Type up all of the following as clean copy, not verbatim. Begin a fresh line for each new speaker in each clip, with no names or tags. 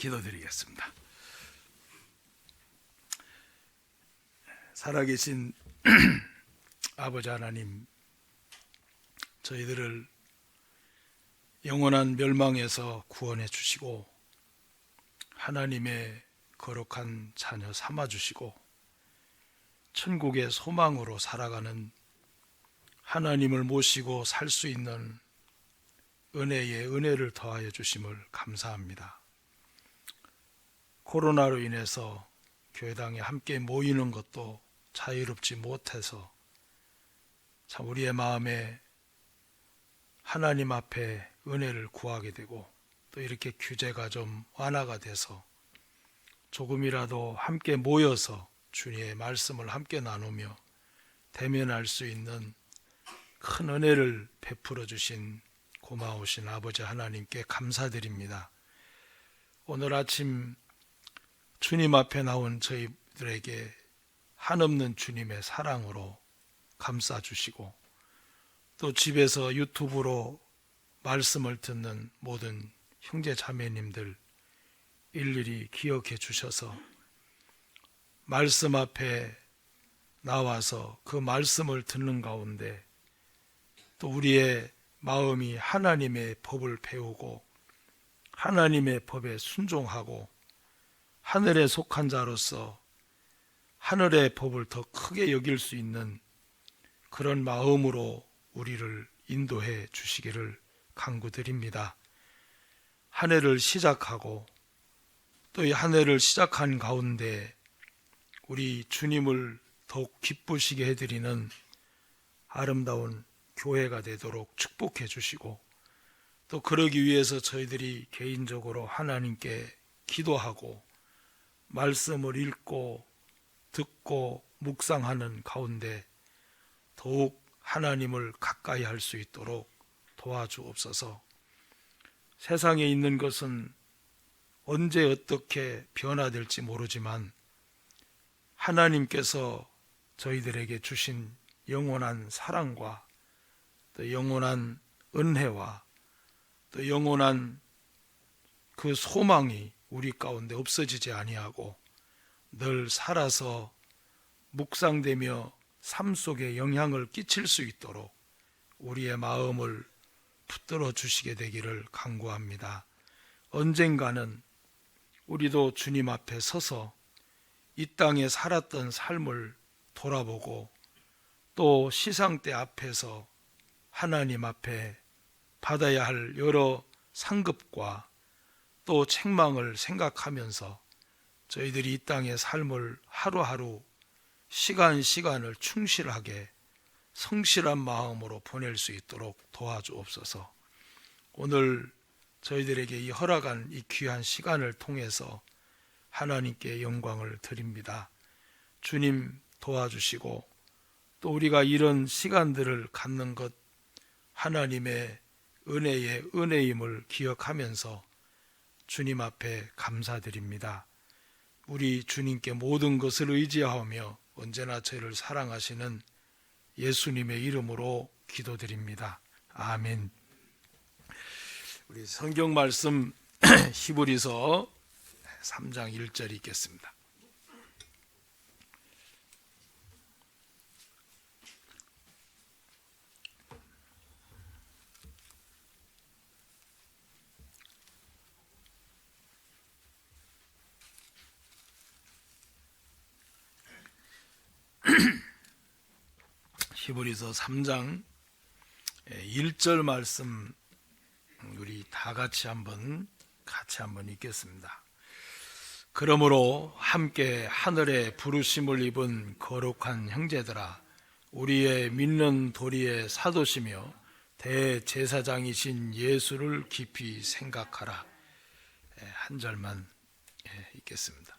기도드리겠습니다. 살아계신 아버지 하나님, 저희들을 영원한 멸망에서 구원해 주시고 하나님의 거룩한 자녀 삼아 주시고 천국의 소망으로 살아가는 하나님을 모시고 살 수 있는 은혜에 은혜를 더하여 주심을 감사합니다. 코로나로 인해서 교회당에 함께 모이는 것도 자유롭지 못해서 참 우리의 마음에 하나님 앞에 은혜를 구하게 되고 또 이렇게 규제가 좀 완화가 돼서 조금이라도 함께 모여서 주님의 말씀을 함께 나누며 대면할 수 있는 큰 은혜를 베풀어 주신 고마우신 아버지 하나님께 감사드립니다. 오늘 아침 주님 앞에 나온 저희들에게 한없는 주님의 사랑으로 감싸주시고 또 집에서 유튜브로 말씀을 듣는 모든 형제 자매님들 일일이 기억해 주셔서 말씀 앞에 나와서 그 말씀을 듣는 가운데 또 우리의 마음이 하나님의 법을 배우고 하나님의 법에 순종하고 하늘에 속한 자로서 하늘의 법을 더 크게 여길 수 있는 그런 마음으로 우리를 인도해 주시기를 간구드립니다. 한 해를 시작하고 또 이 한 해를 시작한 가운데 우리 주님을 더욱 기쁘시게 해드리는 아름다운 교회가 되도록 축복해 주시고 또 그러기 위해서 저희들이 개인적으로 하나님께 기도하고 말씀을 읽고 듣고 묵상하는 가운데 더욱 하나님을 가까이 할 수 있도록 도와주옵소서. 세상에 있는 것은 언제 어떻게 변화될지 모르지만 하나님께서 저희들에게 주신 영원한 사랑과 또 영원한 은혜와 또 영원한 그 소망이 우리 가운데 없어지지 아니하고 늘 살아서 묵상되며 삶 속에 영향을 끼칠 수 있도록 우리의 마음을 붙들어 주시게 되기를 간구합니다. 언젠가는 우리도 주님 앞에 서서 이 땅에 살았던 삶을 돌아보고 또 시상대 앞에서 하나님 앞에 받아야 할 여러 상급과 또 책망을 생각하면서 저희들이 이 땅의 삶을 하루하루 시간을 충실하게 성실한 마음으로 보낼 수 있도록 도와주옵소서. 오늘 저희들에게 이 허락한 이 귀한 시간을 통해서 하나님께 영광을 드립니다. 주님 도와주시고 또 우리가 이런 시간들을 갖는 것 하나님의 은혜의 은혜임을 기억하면서 주님 앞에 감사드립니다. 우리 주님께 모든 것을 의지하며 언제나 저희를 사랑하시는 예수님의 이름으로 기도드립니다. 아멘. 우리 성경 말씀 히브리서 3장 1절 읽겠습니다. 히브리서 3장 1절 말씀 우리 다 같이 한번 읽겠습니다. 그러므로 함께 하늘의 부르심을 입은 거룩한 형제들아, 우리의 믿는 도리의 사도시며 대제사장이신 예수를 깊이 생각하라. 한 절만 읽겠습니다.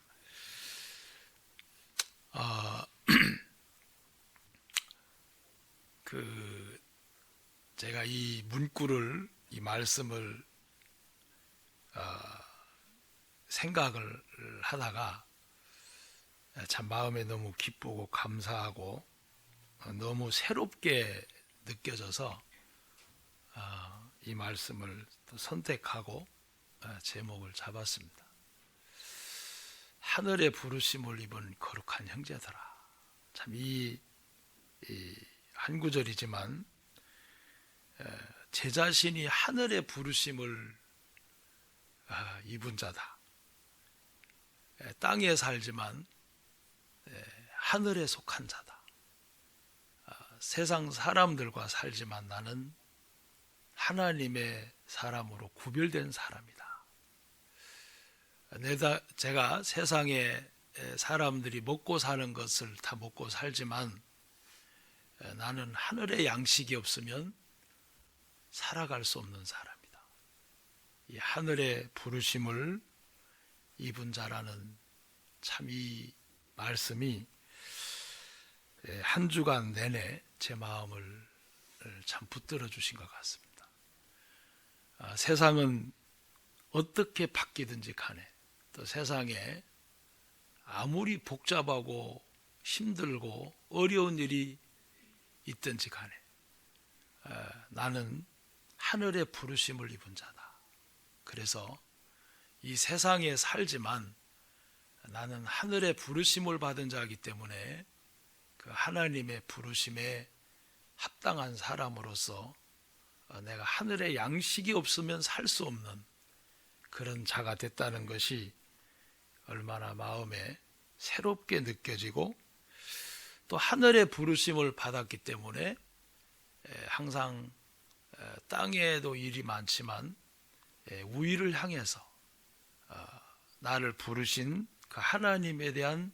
제가 이 문구를, 이 말씀을 생각을 하다가 참 마음에 너무 기쁘고 감사하고 너무 새롭게 느껴져서 이 말씀을 또 선택하고 제목을 잡았습니다. 하늘의 부르심을 입은 거룩한 형제들아. 참 이 한 구절이지만 제 자신이 하늘의 부르심을 입은 자다. 땅에 살지만 하늘에 속한 자다. 세상 사람들과 살지만 나는 하나님의 사람으로 구별된 사람이다. 제가 세상에 사람들이 먹고 사는 것을 다 먹고 살지만 나는 하늘의 양식이 없으면 살아갈 수 없는 사람이다. 이 하늘의 부르심을 입은 자라는 참 이 말씀이 한 주간 내내 제 마음을 참 붙들어 주신 것 같습니다. 세상은 어떻게 바뀌든지 간에, 또 세상에 아무리 복잡하고 힘들고 어려운 일이 있든지 간에 나는 하늘의 부르심을 입은 자다. 그래서 이 세상에 살지만 나는 하늘의 부르심을 받은 자이기 때문에 그 하나님의 부르심에 합당한 사람으로서 내가 하늘의 양식이 없으면 살 수 없는 그런 자가 됐다는 것이 얼마나 마음에 새롭게 느껴지고, 또 하늘의 부르심을 받았기 때문에 항상 땅에도 일이 많지만 우위를 향해서 나를 부르신 그 하나님에 대한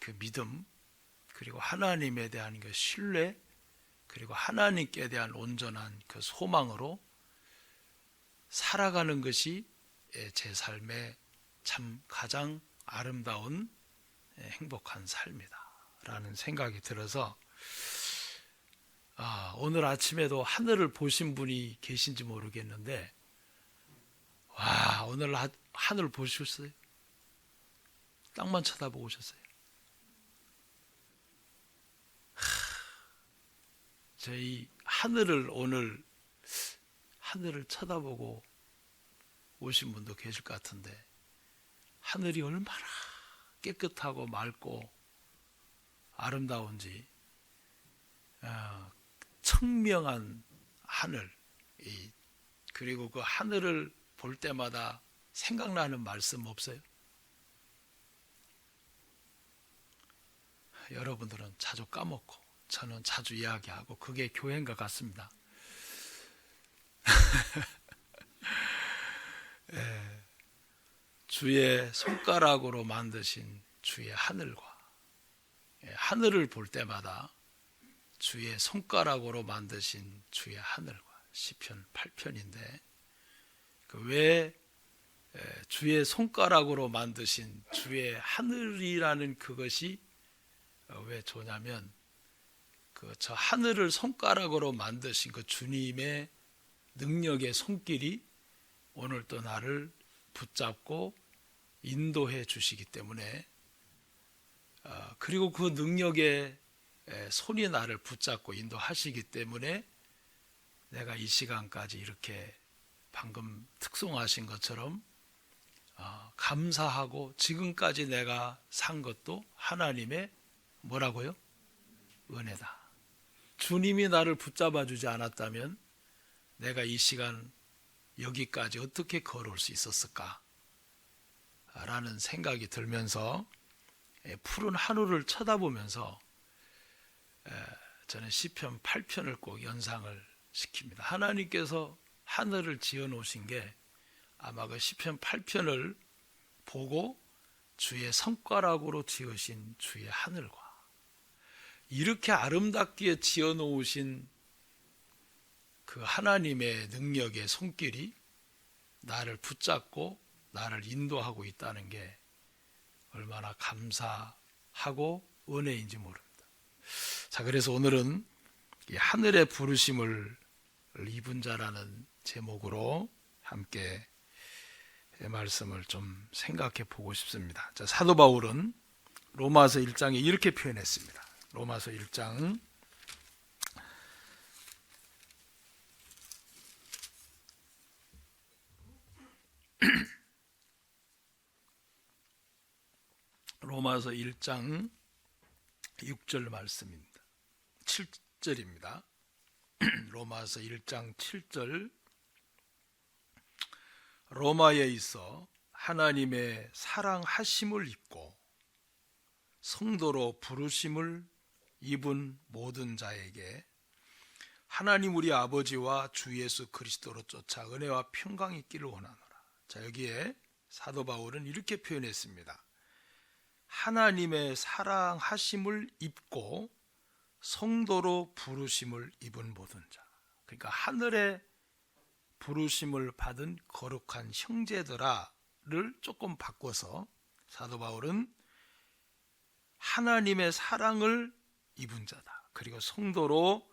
그 믿음, 그리고 하나님에 대한 그 신뢰, 그리고 하나님께 대한 온전한 그 소망으로 살아가는 것이 제 삶의 참 가장 아름다운 행복한 삶이다 라는 생각이 들어서 오늘 아침에도 하늘을 보신 분이 계신지 모르겠는데, 와, 오늘 하늘 보셨어요? 땅만 쳐다보고 오셨어요? 저희 오늘 하늘을 쳐다보고 오신 분도 계실 것 같은데, 하늘이 얼마나 깨끗하고 맑고 아름다운지, 청명한 하늘, 그리고 그 하늘을 볼 때마다 생각나는 말씀 없어요? 여러분들은 자주 까먹고 저는 자주 이야기하고 그게 교회인 것 같습니다. 주의 손가락으로 만드신 주의 하늘과, 하늘을 볼 때마다 주의 손가락으로 만드신 주의 하늘과, 시편 8편인데 왜 주의 손가락으로 만드신 주의 하늘이라는 그것이 왜 좋냐면, 저 하늘을 손가락으로 만드신 그 주님의 능력의 손길이 오늘 또 나를 붙잡고 인도해 주시기 때문에, 그리고 그 능력의 손이 나를 붙잡고 인도하시기 때문에 내가 이 시간까지 이렇게 방금 특송하신 것처럼 감사하고, 지금까지 내가 산 것도 하나님의 뭐라고요? 은혜다. 주님이 나를 붙잡아 주지 않았다면 내가 이 시간 여기까지 어떻게 걸어올 수 있었을까? 라는 생각이 들면서 푸른 하늘을 쳐다보면서 저는 시편 8편을 꼭 연상을 시킵니다. 하나님께서 하늘을 지어 놓으신 게 아마 그 시편 8편을 보고 주의 손가락으로 지으신 주의 하늘과, 이렇게 아름답게 지어 놓으신 그 하나님의 능력의 손길이 나를 붙잡고 나를 인도하고 있다는 게 얼마나 감사하고 은혜인지 모릅니다. 자, 그래서 오늘은 이 하늘의 부르심을 입은 자라는 제목으로 함께 말씀을 좀 생각해 보고 싶습니다. 자, 사도 바울은 로마서 1장에 이렇게 표현했습니다. 로마서 1장 로마서 1장 6절 말씀입니다. 7절입니다. 로마서 1장 7절. 로마에 있어 하나님의 사랑하심을 입고 성도로 부르심을 입은 모든 자에게 하나님 우리 아버지와 주 예수 그리스도로 쫓아 은혜와 평강이 있기를 원하노라. 자, 여기에 사도 바울은 이렇게 표현했습니다. 하나님의 사랑하심을 입고 성도로 부르심을 입은 모든 자. 그러니까 하늘의 부르심을 받은 거룩한 형제들아를 조금 바꿔서 사도 바울은 하나님의 사랑을 입은 자다. 그리고 성도로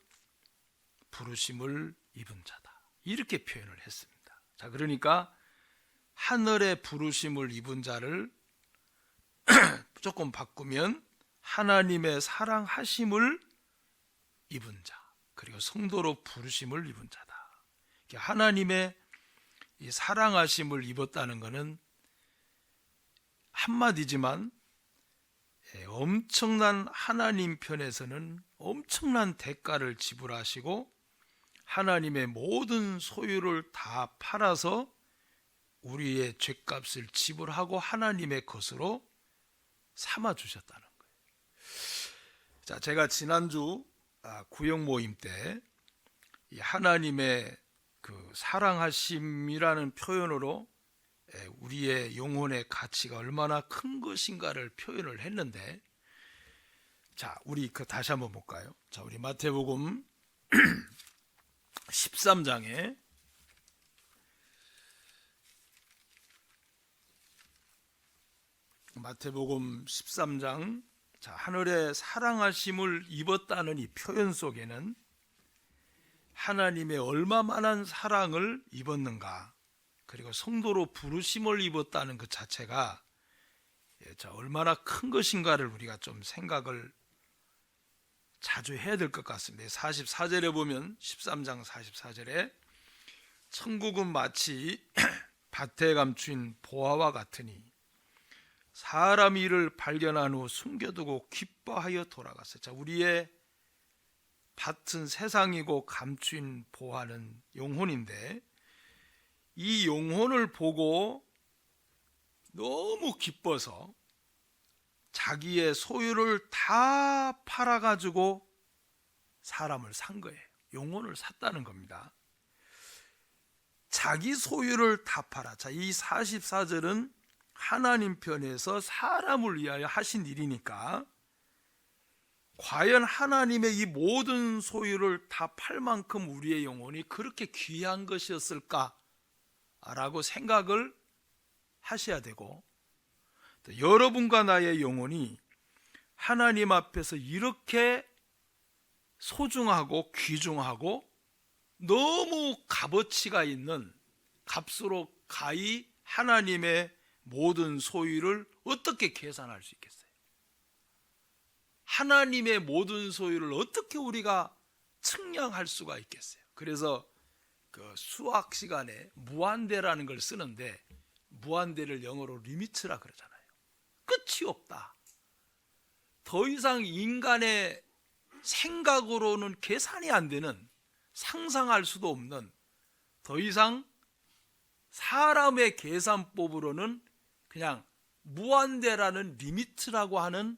부르심을 입은 자다. 이렇게 표현을 했습니다. 자, 그러니까 하늘의 부르심을 입은 자를 조금 바꾸면 하나님의 사랑하심을 입은 자, 그리고 성도로 부르심을 입은 자다. 하나님의 이 사랑하심을 입었다는 것은 한마디지만 엄청난 하나님 편에서는 엄청난 대가를 지불하시고 하나님의 모든 소유를 다 팔아서 우리의 죄값을 지불하고 하나님의 것으로 삼아 주셨다는 거예요. 자, 제가 지난주 구역 모임 때 이 하나님의 그 사랑하심이라는 표현으로 우리의 영혼의 가치가 얼마나 큰 것인가를 표현을 했는데, 자, 우리 그 다시 한번 볼까요? 자, 우리 마태복음 13장에 마태복음 13장, 자, 하늘의 사랑하심을 입었다는 이 표현 속에는 하나님의 얼마만한 사랑을 입었는가, 그리고 성도로 부르심을 입었다는 그 자체가 얼마나 큰 것인가를 우리가 좀 생각을 자주 해야 될 것 같습니다. 44절에 보면 13장 44절에 천국은 마치 밭에 감춘 보화와 같으니 사람이 이를 발견한 후 숨겨두고 기뻐하여 돌아갔어요. 자, 우리의 밭은 세상이고 감춘 보화는 영혼인데 이 영혼을 보고 너무 기뻐서 자기의 소유를 다 팔아가지고 사람을 산 거예요. 영혼을 샀다는 겁니다. 자기 소유를 다 팔아. 자, 이 44절은 하나님 편에서 사람을 위하여 하신 일이니까 과연 하나님의 이 모든 소유를 다 팔 만큼 우리의 영혼이 그렇게 귀한 것이었을까? 라고 생각을 하셔야 되고, 또 여러분과 나의 영혼이 하나님 앞에서 이렇게 소중하고 귀중하고 너무 값어치가 있는 값으로 가히 하나님의 모든 소유를 어떻게 계산할 수 있겠어요? 하나님의 모든 소유를 어떻게 우리가 측량할 수가 있겠어요? 그래서 그 수학 시간에 무한대라는 걸 쓰는데 무한대를 영어로 리미트라 그러잖아요. 끝이 없다. 더 이상 인간의 생각으로는 계산이 안 되는, 상상할 수도 없는, 더 이상 사람의 계산법으로는 그냥 무한대라는 리미트라고 하는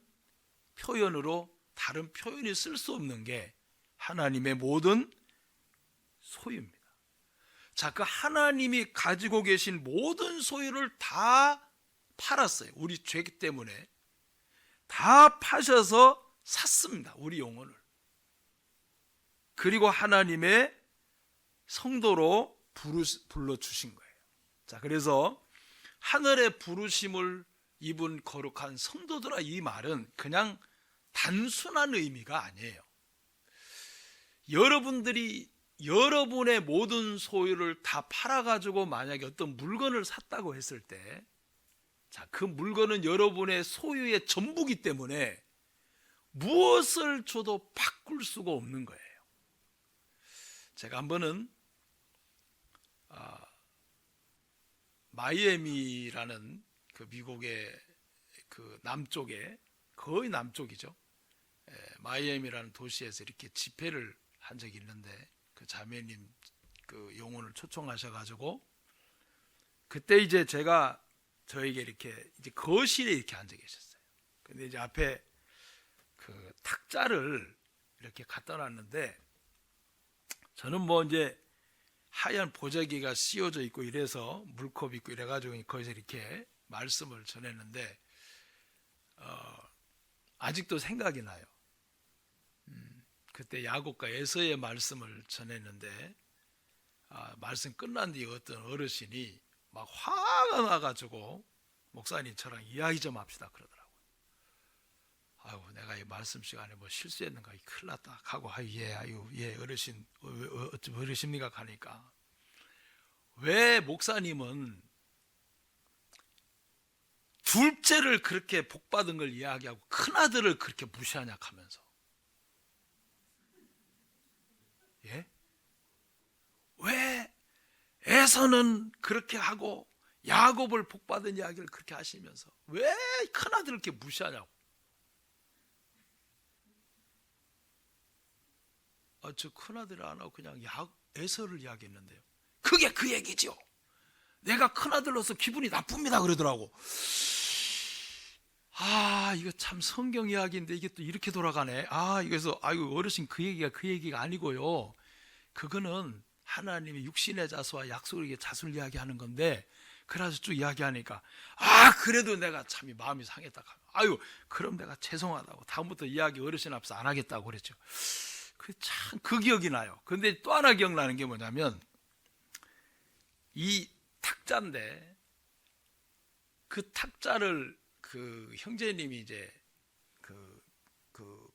표현으로 다른 표현이 쓸 수 없는 게 하나님의 모든 소유입니다. 자, 그 하나님이 가지고 계신 모든 소유를 다 팔았어요. 우리 죄 때문에 다 파셔서 샀습니다. 우리 영혼을. 그리고 하나님의 성도로 불러주신 거예요. 자, 그래서 하늘의 부르심을 입은 거룩한 성도들아, 이 말은 그냥 단순한 의미가 아니에요. 여러분들이 여러분의 모든 소유를 다 팔아가지고 만약에 어떤 물건을 샀다고 했을 때, 자, 그 물건은 여러분의 소유의 전부이기 때문에 무엇을 줘도 바꿀 수가 없는 거예요. 제가 한 번은 마이애미라는 그 미국의 그 남쪽에, 거의 남쪽이죠. 마이애미라는 도시에서 이렇게 집회를 한 적이 있는데 그 자매님 그 용혼을 초청하셔가지고 그때 이제 제가 저에게 이렇게 이제 거실에 이렇게 앉아 계셨어요. 근데 이제 앞에 그 탁자를 이렇게 갖다 놨는데 저는 뭐 이제 하얀 보자기가 씌워져 있고 이래서 물컵 있고 이래가지고 거기서 이렇게 말씀을 전했는데 아직도 생각이 나요. 그때 야곱과 에서의 말씀을 전했는데 말씀 끝난 뒤에 어떤 어르신이 막 화가 나가지고 목사님 저랑 이야기 좀 합시다 그러더라고요. 아유 내가 이 말씀 시간에 뭐 실수했는가 큰일 났다 하고 예 어르신 어쩜 그러십니까 하니까 왜 목사님은 둘째를 그렇게 복받은 걸 이야기하고 큰아들을 그렇게 무시하냐 하면서 예? 왜 에서는 그렇게 하고 야곱을 복받은 이야기를 그렇게 하시면서 왜 큰아들을 이렇게 무시하냐고. 저 큰아들을 안 하고 그냥 에서를 이야기했는데요. 그게 그 얘기죠. 내가 큰아들로서 기분이 나쁩니다 그러더라고. 이거 참 성경 이야기인데 이게 또 이렇게 돌아가네. 이래서 어르신 그 얘기가 아니고요. 그거는 하나님이 육신의 자수와 약속의 자수를 이야기하는 건데 그래서 쭉 이야기하니까 그래도 내가 참 마음이 상했다. 그럼 내가 죄송하다고 다음부터 이야기 어르신 앞에서 안 하겠다고 그랬죠. 그 기억이 나요. 근데 또 하나 기억나는 게 뭐냐면 이 탁자인데 그 탁자를 그 형제님이 이제 그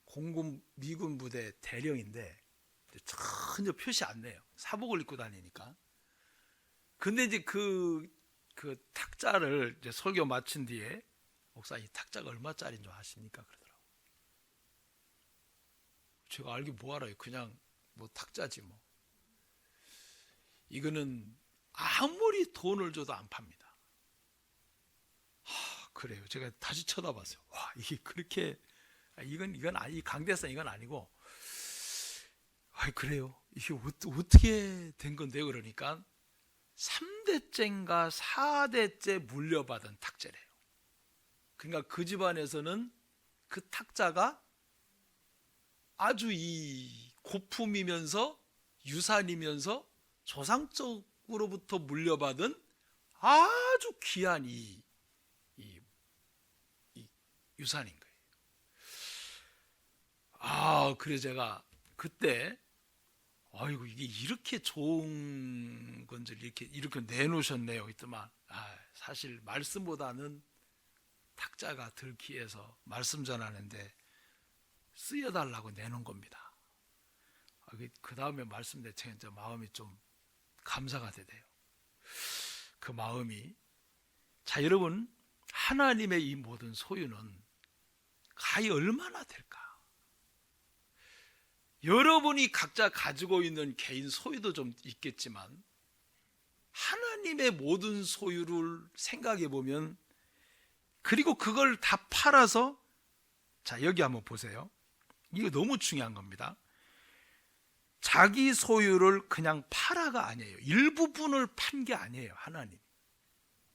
공군 미군 부대 대령인데 전혀 표시 안 내요. 사복을 입고 다니니까. 근데 이제 그 탁자를 이제 설교 마친 뒤에 목사님 이 탁자가 얼마짜리인 줄 아십니까? 그러더라고. 제가 알기 뭐 알아요. 그냥 뭐 탁자지 뭐. 이거는 아무리 돈을 줘도 안 팝니다. 그래요. 제가 다시 쳐다봤어요. 이게 그렇게 이건 아니 강대상 이건 아니고. 그래요. 이게 어떻게 된 건데요? 그러니까 3대째인가 4대째 물려받은 탁자래요. 그러니까 그 집안에서는 그 탁자가 아주 이 고품이면서 유산이면서 조상적으로부터 물려받은 아주 귀한 이 유산인 거예요. 그래서 제가 그때 이게 이렇게 좋은 건지 이렇게 내놓으셨네요. 그랬더만 사실 말씀보다는 탁자가 덜 귀해서 말씀 전하는데 쓰여달라고 내놓은 겁니다. 그 다음에 말씀대 제가 마음이 좀 감사가 되대요. 그 마음이 여러분 하나님의 이 모든 소유는 가히 얼마나 될까? 여러분이 각자 가지고 있는 개인 소유도 좀 있겠지만 하나님의 모든 소유를 생각해 보면 그리고 그걸 다 팔아서 여기 한번 보세요. 이거 너무 중요한 겁니다. 자기 소유를 그냥 팔아가 아니에요. 일부분을 판 게 아니에요. 하나님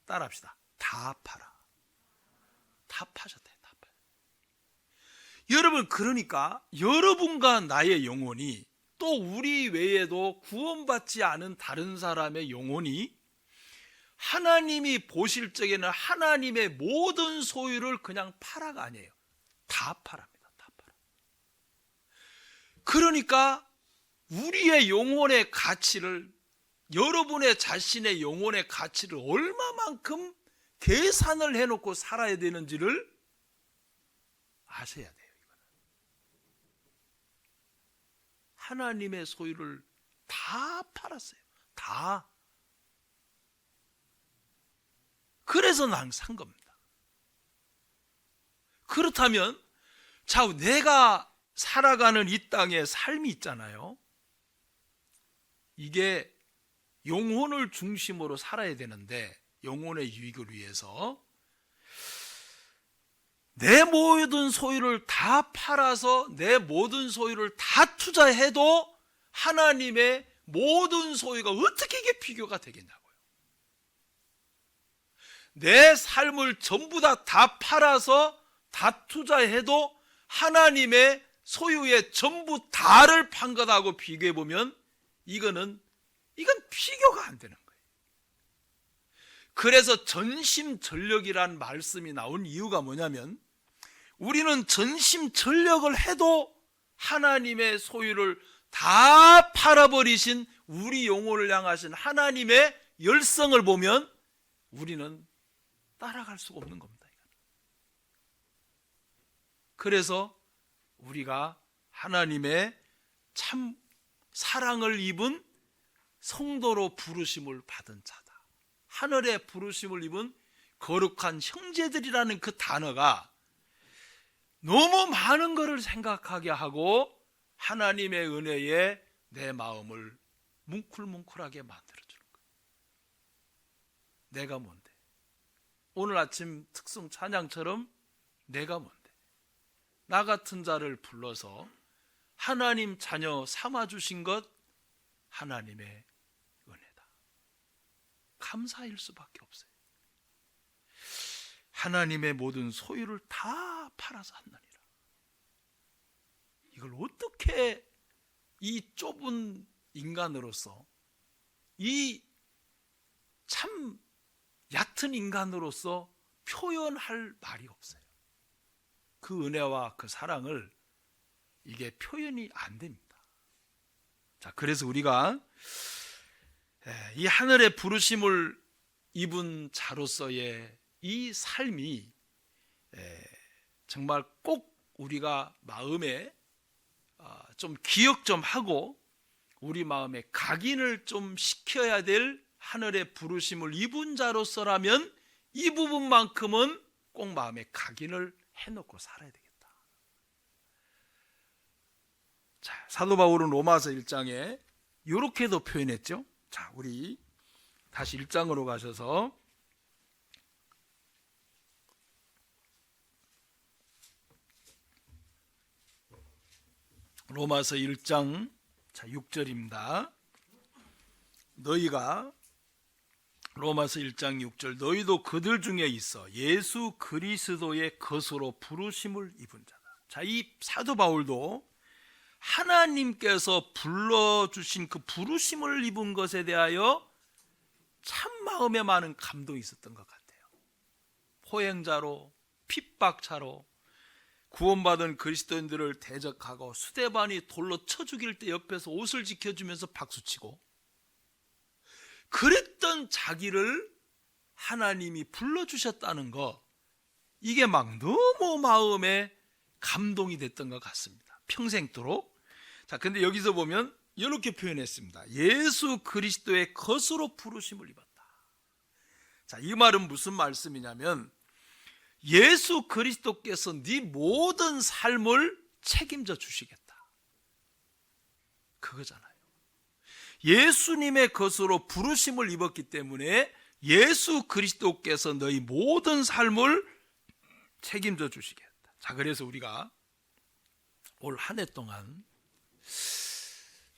따라합시다. 다 팔아. 다 파셨대요. 다 팔아. 여러분 그러니까 여러분과 나의 영혼이 또 우리 외에도 구원받지 않은 다른 사람의 영혼이 하나님이 보실 적에는 하나님의 모든 소유를 그냥 팔아가 아니에요. 다 팔합니다. 다 팔아. 그러니까 우리의 영혼의 가치를 여러분의 자신의 영혼의 가치를 얼마만큼 계산을 해놓고 살아야 되는지를 아셔야 돼요. 하나님의 소유를 다 팔았어요. 다. 그래서 난 산 겁니다. 그렇다면 내가 살아가는 이 땅의 삶이 있잖아요. 이게 영혼을 중심으로 살아야 되는데 영혼의 유익을 위해서 내 모든 소유를 다 팔아서 내 모든 소유를 다 투자해도 하나님의 모든 소유가 어떻게 이게 비교가 되겠냐고요. 내 삶을 전부 다 팔아서 다 투자해도 하나님의 소유의 전부 다를 판 것하고 비교해 보면 이건 비교가 안 되는 거예요. 그래서 전심전력이란 말씀이 나온 이유가 뭐냐면, 우리는 전심전력을 해도 하나님의 소유를 다 팔아버리신 우리 영혼을 향하신 하나님의 열성을 보면 우리는 따라갈 수가 없는 겁니다. 그래서 우리가 하나님의 참 사랑을 입은 성도로 부르심을 받은 자다. 하늘의 부르심을 입은 거룩한 형제들이라는 그 단어가 너무 많은 것을 생각하게 하고 하나님의 은혜에 내 마음을 뭉클뭉클하게 만들어주는 거예요. 내가 뭔데? 오늘 아침 특송 찬양처럼 내가 뭔데? 나 같은 자를 불러서 하나님 자녀 삼아주신 것 하나님의 은혜다. 감사일 수밖에 없어요. 하나님의 모든 소유를 다 팔아서 한다니라. 이걸 어떻게 이 좁은 인간으로서, 이 참 얕은 인간으로서 표현할 말이 없어요. 그 은혜와 그 사랑을 이게 표현이 안 됩니다. 자, 그래서 우리가 이 하늘의 부르심을 입은 자로서의 이 삶이 정말 꼭 우리가 마음에 좀 기억 좀 하고 우리 마음에 각인을 좀 시켜야 될 하늘의 부르심을 입은 자로서라면 이 부분만큼은 꼭 마음에 각인을 해놓고 살아야 되겠다. 자, 사도 바울은 로마서 1장에 이렇게도 표현했죠. 자, 우리 다시 1장으로 가셔서 로마서 1장 6절입니다. 너희가 로마서 1장 6절 너희도 그들 중에 있어 예수 그리스도의 것으로 부르심을 입은 자다. 자, 이 사도 바울도 하나님께서 불러주신 그 부르심을 입은 것에 대하여 참 마음에 많은 감동이 있었던 것 같아요. 포행자로 핍박자로 구원받은 그리스도인들을 대적하고 스데반이 돌로 쳐 죽일 때 옆에서 옷을 지켜주면서 박수치고 그랬던 자기를 하나님이 불러주셨다는 거, 이게 막 너무 마음에 감동이 됐던 것 같습니다. 평생도록. 자, 근데 여기서 보면 이렇게 표현했습니다. 예수 그리스도의 것으로 부르심을 입었다. 자, 이 말은 무슨 말씀이냐면 예수 그리스도께서 네 모든 삶을 책임져 주시겠다, 그거잖아요. 예수님의 것으로 부르심을 입었기 때문에 예수 그리스도께서 너희 모든 삶을 책임져 주시겠다. 자, 그래서 우리가 올 한 해 동안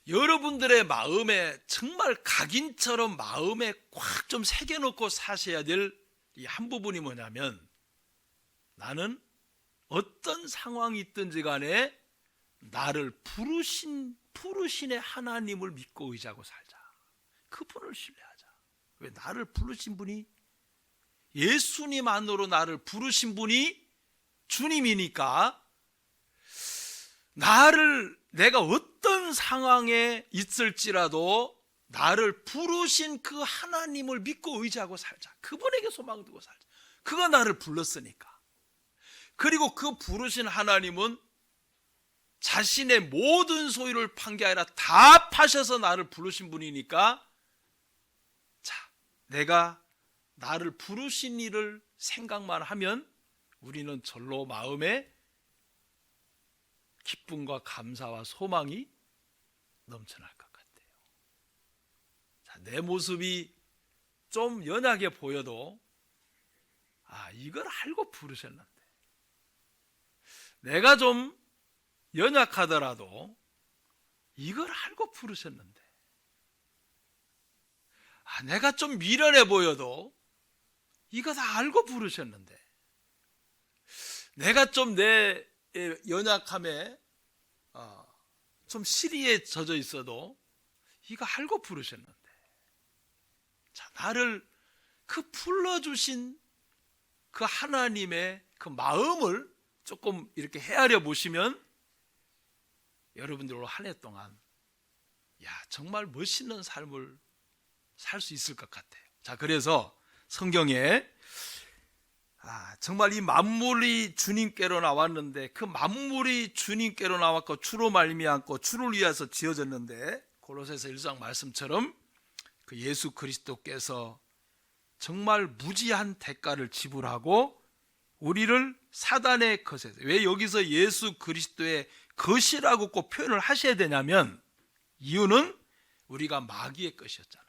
여러분들의 마음에 정말 각인처럼 마음에 꽉 좀 새겨놓고 사셔야 될 이 한 부분이 뭐냐면, 나는 어떤 상황이 있든지 간에 나를 부르신의 하나님을 믿고 의지하고 살자. 그분을 신뢰하자. 왜? 나를 부르신 분이, 예수님 안으로 나를 부르신 분이 주님이니까 내가 어떤 상황에 있을지라도 나를 부르신 그 하나님을 믿고 의지하고 살자. 그분에게 소망을 두고 살자. 그가 나를 불렀으니까. 그리고 그 부르신 하나님은 자신의 모든 소유를 판 게 아니라 다 파셔서 나를 부르신 분이니까, 자, 내가 나를 부르신 일을 생각만 하면 우리는 절로 마음에 기쁨과 감사와 소망이 넘쳐날 것 같아요. 자, 내 모습이 좀 연약해 보여도 이걸 알고 부르셨는데, 내가 좀 연약하더라도 이걸 알고 부르셨는데, 내가 좀 미련해 보여도 이거 다 알고 부르셨는데, 내가 좀 내 연약함에 좀 시리에 젖어 있어도 이거 알고 부르셨는데, 자, 나를 그 불러주신 그 하나님의 그 마음을 조금 이렇게 헤아려 보시면 여러분들 올 한 해 동안 정말 멋있는 삶을 살 수 있을 것 같아요. 자, 그래서 성경에 정말 이 만물이 주님께로 나왔는데, 그 만물이 주님께로 나왔고 주로 말미암고 주를 위해서 지어졌는데, 골로새서 1장 말씀처럼 그 예수 그리스도께서 정말 무지한 대가를 지불하고 우리를 사단의 것에서, 왜 여기서 예수 그리스도의 것이라고 꼭 표현을 하셔야 되냐면, 이유는 우리가 마귀의 것이었잖아요.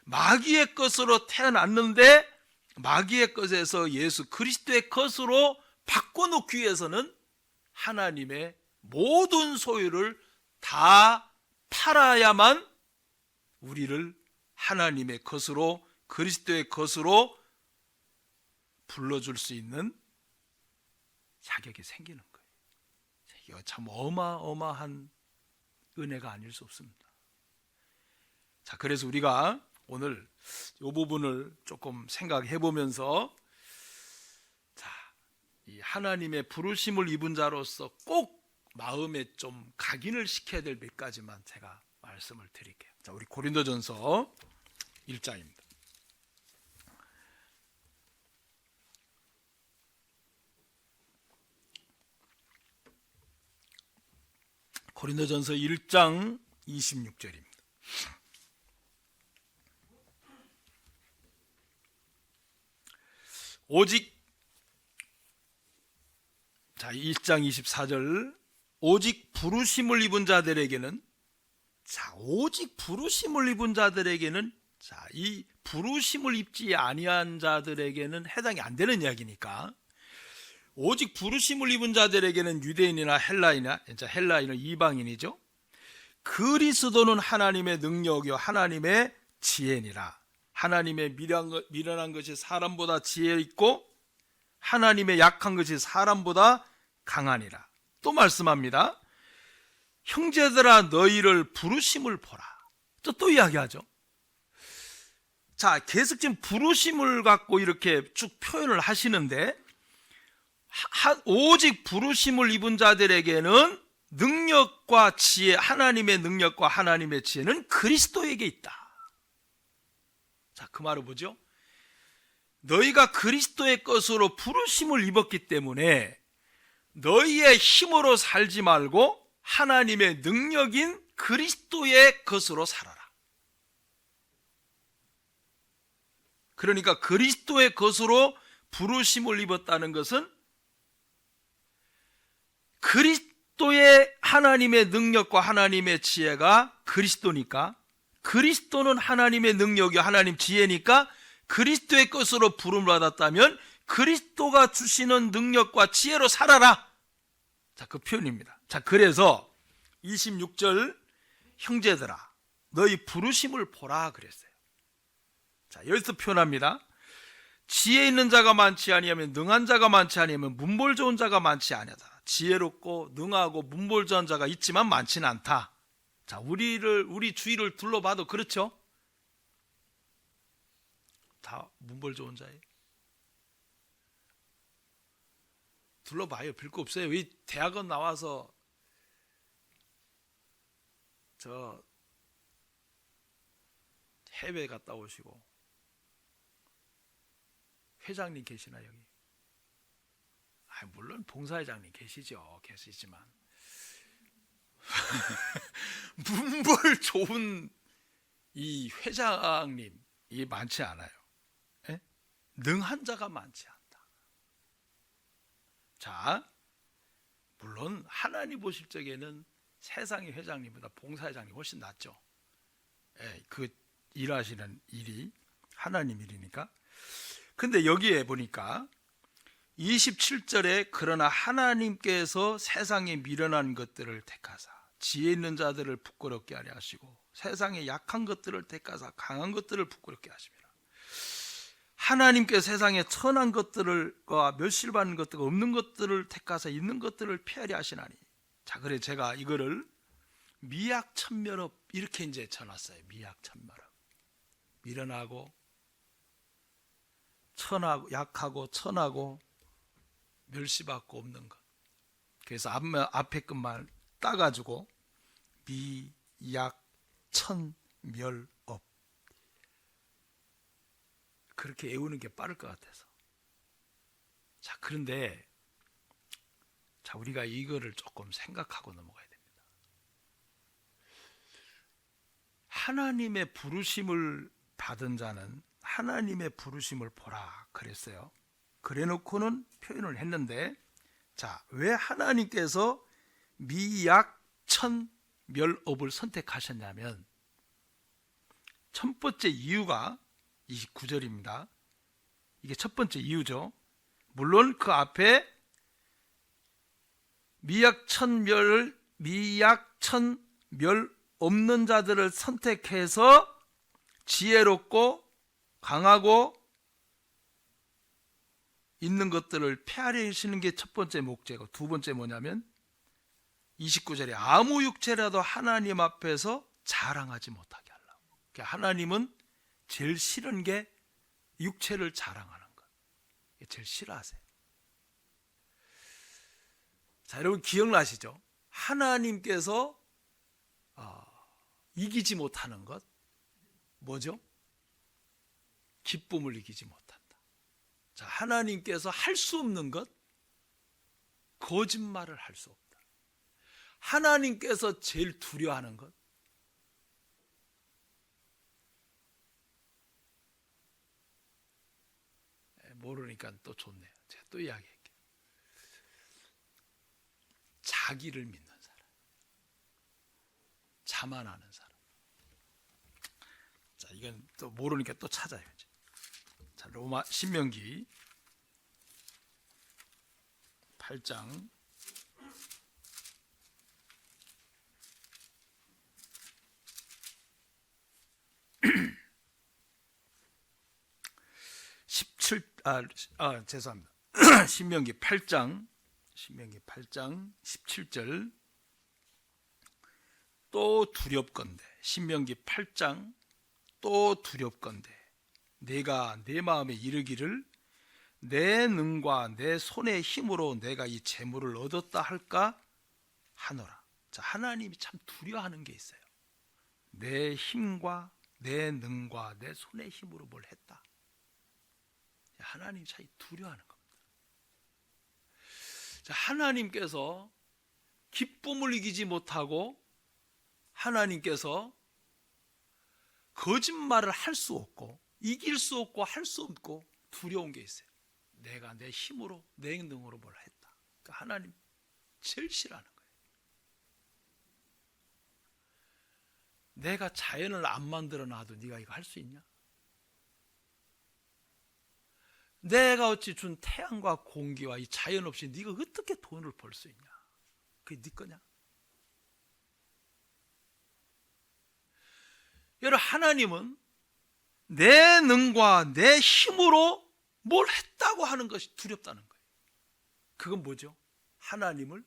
마귀의 것으로 태어났는데 마귀의 것에서 예수 그리스도의 것으로 바꿔놓기 위해서는 하나님의 모든 소유를 다 팔아야만 우리를 하나님의 것으로, 그리스도의 것으로 불러줄 수 있는 자격이 생기는 거예요. 이거 참 어마어마한 은혜가 아닐 수 없습니다. 자, 그래서 우리가 오늘 이 부분을 조금 생각해 보면서, 자, 이 하나님의 부르심을 입은 자로서 꼭 마음에 좀 각인을 시켜야 될 몇 가지만 제가 말씀을 드릴게요. 자, 우리 고린도전서 1장입니다. 고린도전서 1장 26절입니다. 오직, 자, 1장 24절, 오직 부르심을 입은 자들에게는, 자, 오직 부르심을 입은 자들에게는, 자, 이 부르심을 입지 아니한 자들에게는 해당이 안 되는 이야기니까, 오직 부르심을 입은 자들에게는 유대인이나 헬라인이나, 헬라인은 이방인이죠. 그리스도는 하나님의 능력이요 하나님의 지혜니라. 하나님의 미련한 것이 사람보다 지혜 있고 하나님의 약한 것이 사람보다 강하니라. 또 말씀합니다. 형제들아 너희를 부르심을 보라. 또 이야기하죠. 자, 계속 지금 부르심을 갖고 이렇게 쭉 표현을 하시는데, 오직 부르심을 입은 자들에게는 능력과 지혜, 하나님의 능력과 하나님의 지혜는 그리스도에게 있다. 자, 그 말은 뭐죠? 너희가 그리스도의 것으로 부르심을 입었기 때문에 너희의 힘으로 살지 말고 하나님의 능력인 그리스도의 것으로 살아라. 그러니까 그리스도의 것으로 부르심을 입었다는 것은 그리스도의 하나님의 능력과 하나님의 지혜가 그리스도니까, 그리스도는 하나님의 능력이 하나님 지혜니까 그리스도의 것으로 부름을 받았다면 그리스도가 주시는 능력과 지혜로 살아라. 자, 그 표현입니다. 자, 그래서 26절, 형제들아 너희 부르심을 보라 그랬어요. 자, 여기서 표현합니다. 지혜 있는 자가 많지 아니하면, 능한 자가 많지 아니하면 문벌 좋은 자가 많지 아니하다. 지혜롭고 능하고 문벌 좋은 자가 있지만 많지는 않다. 자, 우리 주위를 둘러봐도 그렇죠? 다 문벌 좋은 자예요. 둘러봐요. 별 거 없어요. 이 대학원 나와서 저 해외 갔다 오시고 회장님 계시나 여기? 물론 봉사회장님 계시지만 문벌 좋은 이 회장님이 많지 않아요. 에? 능한 자가 많지 않다. 자, 물론 하나님 보실 적에는 세상의 회장님보다 봉사회장이 훨씬 낫죠. 예, 그 일하시는 일이 하나님 일이니까. 근데 여기에 보니까 27절에 그러나 하나님께서 세상에 미련한 것들을 택하사 지혜 있는 자들을 부끄럽게 하려 하시고 세상에 약한 것들을 택하사 강한 것들을 부끄럽게 하십니다. 하나님께 세상에 천한 것들과 멸실받는 것들과 없는 것들을 택하사 있는 것들을 피하려 하시나니. 자, 그래 제가 이거를 미약천멸업 이렇게 이제 쳐놨어요. 미약천멸업. 미련하고 천하고 약하고 천하고 멸시받고 없는 것. 그래서 앞에 것만 따가지고 미약천멸업 그렇게 외우는 게 빠를 것 같아서. 자, 그런데 자, 우리가 이거를 조금 생각하고 넘어가야 됩니다. 하나님의 부르심을 받은 자는 하나님의 부르심을 보라 그랬어요. 그래놓고는 표현을 했는데, 자, 왜 하나님께서 미약천멸업을 선택하셨냐면 첫 번째 이유가 29절입니다. 이게 첫 번째 이유죠. 물론 그 앞에 미약천멸 없는 자들을 선택해서 지혜롭고 강하고 있는 것들을 폐하려 하시는 게 첫 번째 목적이고, 두 번째 뭐냐면 29절에 아무 육체라도 하나님 앞에서 자랑하지 못하게 하려고. 하나님은 제일 싫은 게 육체를 자랑하는 것. 제일 싫어하세요. 자, 여러분 기억나시죠? 하나님께서 이기지 못하는 것 뭐죠? 기쁨을 이기지 못한다. 자, 하나님께서 할 수 없는 것, 거짓말을 할 수 없다. 하나님께서 제일 두려워하는 것, 모르니까 또 좋네요. 제가 또 이야기할게요. 자기를 믿는 사람, 자만하는 사람. 자, 이건 또 모르니까 또 찾아요. 자, 로마 신명기 8장 17 죄송합니다. 신명기 8장 17절. 또 두렵건대, 신명기 8장 또 두렵건대 내가 내 마음에 이르기를 내 능과 내 손의 힘으로 내가 이 재물을 얻었다 할까 하노라. 자, 하나님이 참 두려워하는 게 있어요. 내 힘과 내 능과 내 손의 힘으로 뭘 했다. 하나님이 참 두려워하는 겁니다. 자, 하나님께서 기쁨을 이기지 못하고 하나님께서 거짓말을 할 수 없고 이길 수 없고 할 수 없고 두려운 게 있어요. 내가 내 힘으로 내 능으로 뭘 했다. 그러니까 하나님 제일 싫어하는 거예요. 내가 자연을 안 만들어 놔도 네가 이거 할 수 있냐? 내가 어찌 준 태양과 공기와 이 자연 없이 네가 어떻게 돈을 벌 수 있냐? 그게 네 거냐? 여러분, 하나님은 내 능과 내 힘으로 뭘 했다고 하는 것이 두렵다는 거예요. 그건 뭐죠? 하나님을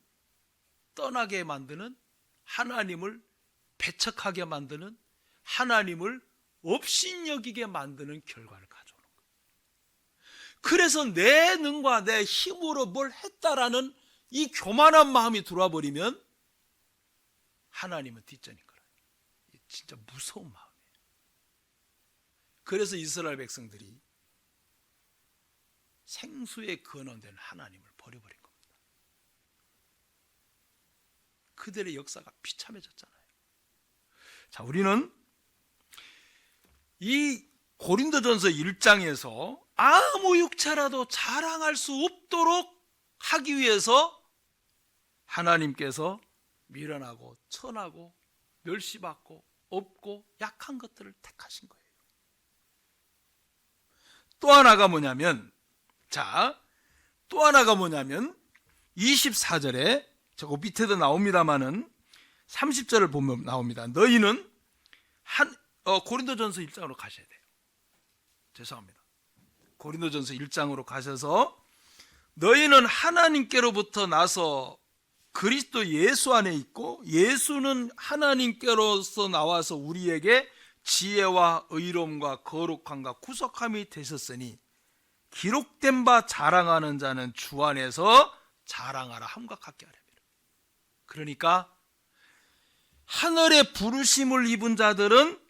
떠나게 만드는, 하나님을 배척하게 만드는, 하나님을 업신여기게 만드는 결과를 가져오는 거예요. 그래서 내 능과 내 힘으로 뭘 했다라는 이 교만한 마음이 들어와 버리면 하나님은 뒷전인 거예요. 진짜 무서운 마음이에요. 그래서 이스라엘 백성들이 생수의 근원된 하나님을 버려버린 겁니다. 그들의 역사가 비참해졌잖아요. 자, 우리는 이 고린도전서 1장에서 아무 육체라도 자랑할 수 없도록 하기 위해서 하나님께서 미련하고 천하고 멸시받고 없고 약한 것들을 택하신 거예요. 또 하나가 뭐냐면, 자, 또 하나가 뭐냐면 24절에 저거 밑에도 나옵니다마는 30절을 보면 나옵니다. 너희는 고린도전서 1장으로 가셔야 돼요. 죄송합니다. 고린도전서 1장으로 가셔서 너희는 하나님께로부터 나서 그리스도 예수 안에 있고 예수는 하나님께로서 나와서 우리에게 지혜와 의로움과 거룩함과 구속함이 되셨으니 기록된 바 자랑하는 자는 주 안에서 자랑하라 함과 같게 하렵니다. 그러니까 하늘의 부르심을 입은 자들은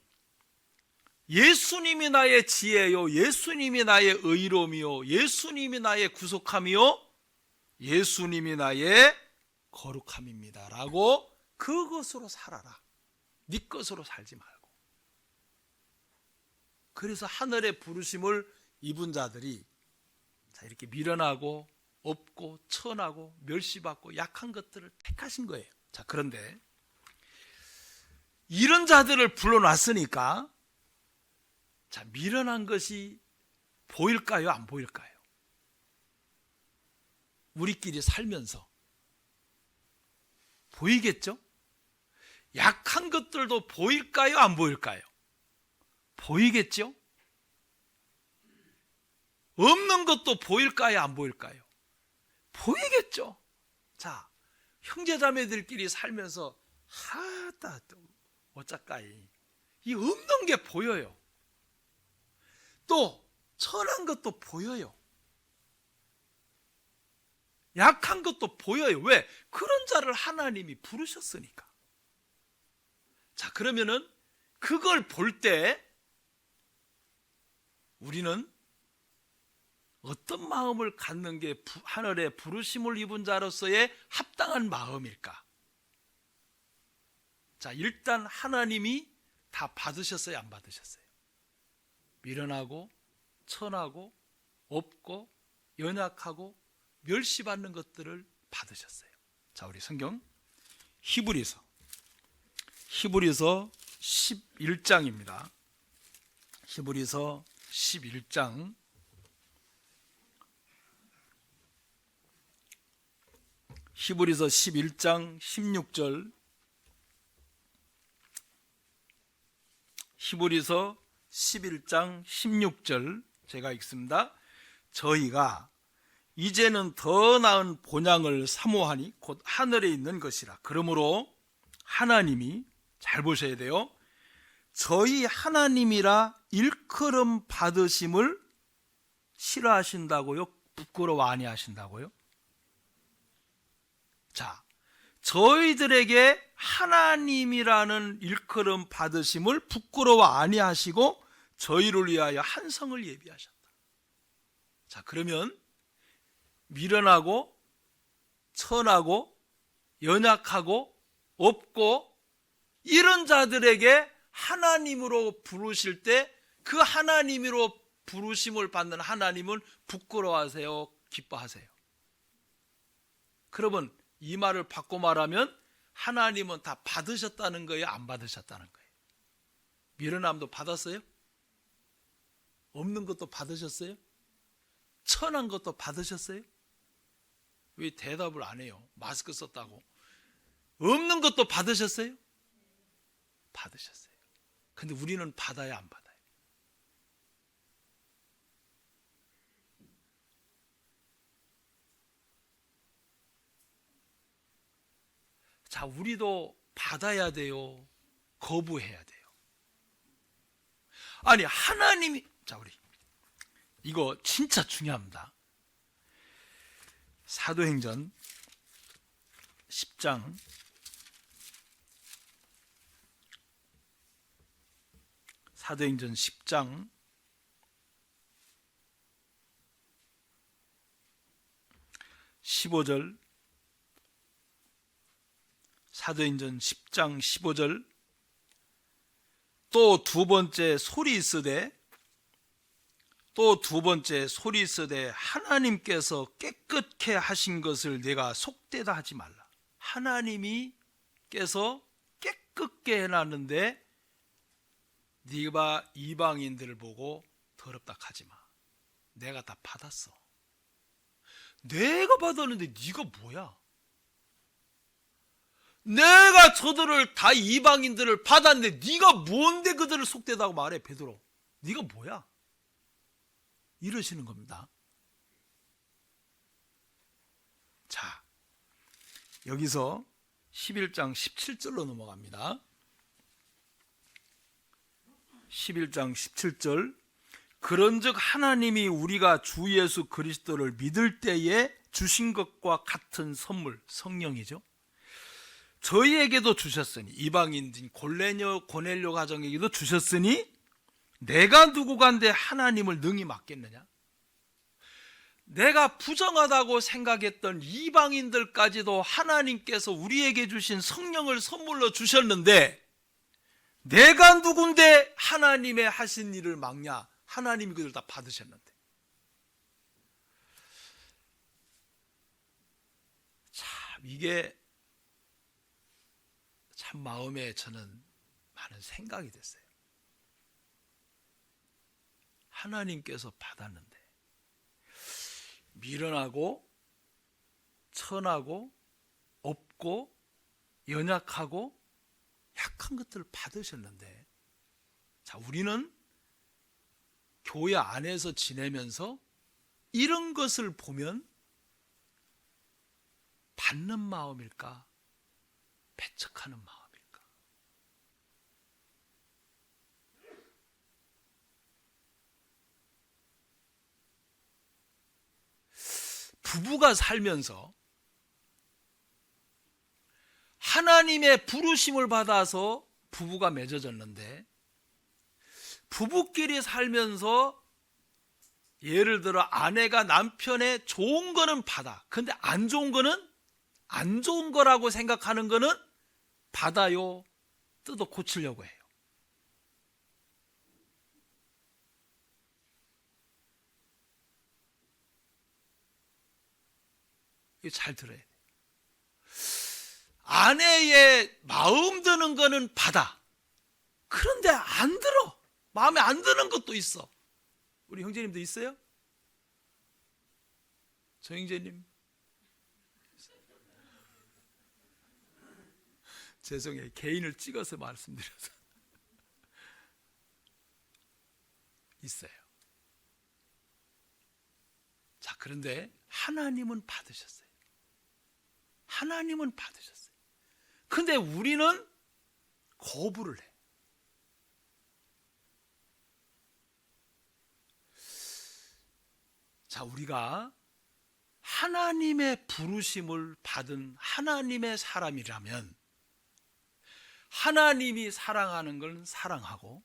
예수님이 나의 지혜요, 예수님이 나의 의로움이요, 예수님이 나의 구속함이요, 예수님이 나의 거룩함입니다 라고 그것으로 살아라. 네 것으로 살지 말고. 그래서 하늘의 부르심을 입은 자들이 이렇게 미련하고 없고 천하고 멸시받고 약한 것들을 택하신 거예요. 자, 그런데 이런 자들을 불러놨으니까 자, 미련한 것이 보일까요? 안 보일까요? 우리끼리 살면서 보이겠죠? 약한 것들도 보일까요? 안 보일까요? 보이겠죠? 없는 것도 보일까요? 안 보일까요? 보이겠죠? 자, 형제자매들끼리 살면서 하다 어쩌까이 이 없는 게 보여요. 또 천한 것도 보여요. 약한 것도 보여요. 왜? 그런 자를 하나님이 부르셨으니까. 자, 그러면은 그걸 볼 때 우리는 어떤 마음을 갖는 게 하늘의 부르심을 입은 자로서의 합당한 마음일까? 자, 일단 하나님이 다 받으셨어요? 안 받으셨어요? 미련하고 천하고 없고 연약하고 멸시받는 것들을 받으셨어요. 자, 우리 성경 히브리서 11장입니다. 히브리서 11장 16절 히브리서 11장 16절 제가 읽습니다. 저희가 이제는 더 나은 본향을 사모하니 곧 하늘에 있는 것이라. 그러므로 하나님이 잘 보셔야 돼요. 저희 하나님이라 일컬음 받으심을 싫어하신다고요? 부끄러워 아니하신다고요? 자, 저희들에게 하나님이라는 일컬음 받으심을 부끄러워 아니하시고 저희를 위하여 한 성을 예비하셨다. 자, 그러면 미련하고 천하고 연약하고 없고 이런 자들에게 하나님으로 부르실 때 그 하나님으로 부르심을 받는 하나님은 부끄러워하세요? 기뻐하세요? 그러면 이 말을 바꿔 말하면 하나님은 다 받으셨다는 거예요? 안 받으셨다는 거예요? 미련함도 받았어요? 없는 것도 받으셨어요? 천한 것도 받으셨어요? 왜 대답을 안 해요? 마스크 썼다고. 없는 것도 받으셨어요? 받으셨어요. 근데 우리는 받아야 안 받아요? 자, 우리도 받아야 돼요? 거부해야 돼요? 아니, 하나님이, 자, 우리 이거 진짜 중요합니다. 사도행전 10장 15절 사도행전 10장 15절 또 두 번째 소리 있으되 하나님께서 깨끗게 하신 것을 내가 속되다 하지 말라. 하나님이께서 깨끗게 해놨는데 네가 이방인들을 보고 더럽다 하지 마. 내가 다 받았어. 내가 받았는데 네가 뭐야? 내가 저들을 다 이방인들을 받았는데 네가 뭔데 그들을 속되다고 말해. 베드로, 네가 뭐야? 이러시는 겁니다. 자, 여기서 11장 17절로 넘어갑니다. 11장 17절, 그런즉 하나님이 우리가 주 예수 그리스도를 믿을 때에 주신 것과 같은 선물, 성령이죠, 저희에게도 주셨으니, 이방인인 고넬료 가정에게도 주셨으니 내가 누구간데 하나님을 능히 맡겠느냐? 내가 부정하다고 생각했던 이방인들까지도 하나님께서 우리에게 주신 성령을 선물로 주셨는데 내가 누군데 하나님의 하신 일을 막냐? 하나님이 그들 다 받으셨는데. 참, 이게 참 마음에 저는 많은 생각이 됐어요. 하나님께서 받았는데 미련하고 천하고 없고 연약하고 약한 것들을 받으셨는데, 자, 우리는 교회 안에서 지내면서 이런 것을 보면 받는 마음일까? 배척하는 마음일까? 부부가 살면서 하나님의 부르심을 받아서 부부가 맺어졌는데, 부부끼리 살면서 예를 들어 아내가 남편의 좋은 거는 받아. 근데 안 좋은 거는 안 좋은 거라고 생각하는 거는 받아요. 뜯어 고치려고 해요. 이거 잘 들어야 돼. 아내의 마음 드는 거는 받아. 그런데 안 들어. 마음에 안 드는 것도 있어. 우리 형제님도 있어요? 저 형제님? 죄송해요. 개인을 찍어서 말씀드려서. 있어요. 자, 그런데 하나님은 받으셨어요. 하나님은 받으셨어요. 근데 우리는 거부를 해. 자, 우리가 하나님의 부르심을 받은 하나님의 사람이라면 하나님이 사랑하는 건 사랑하고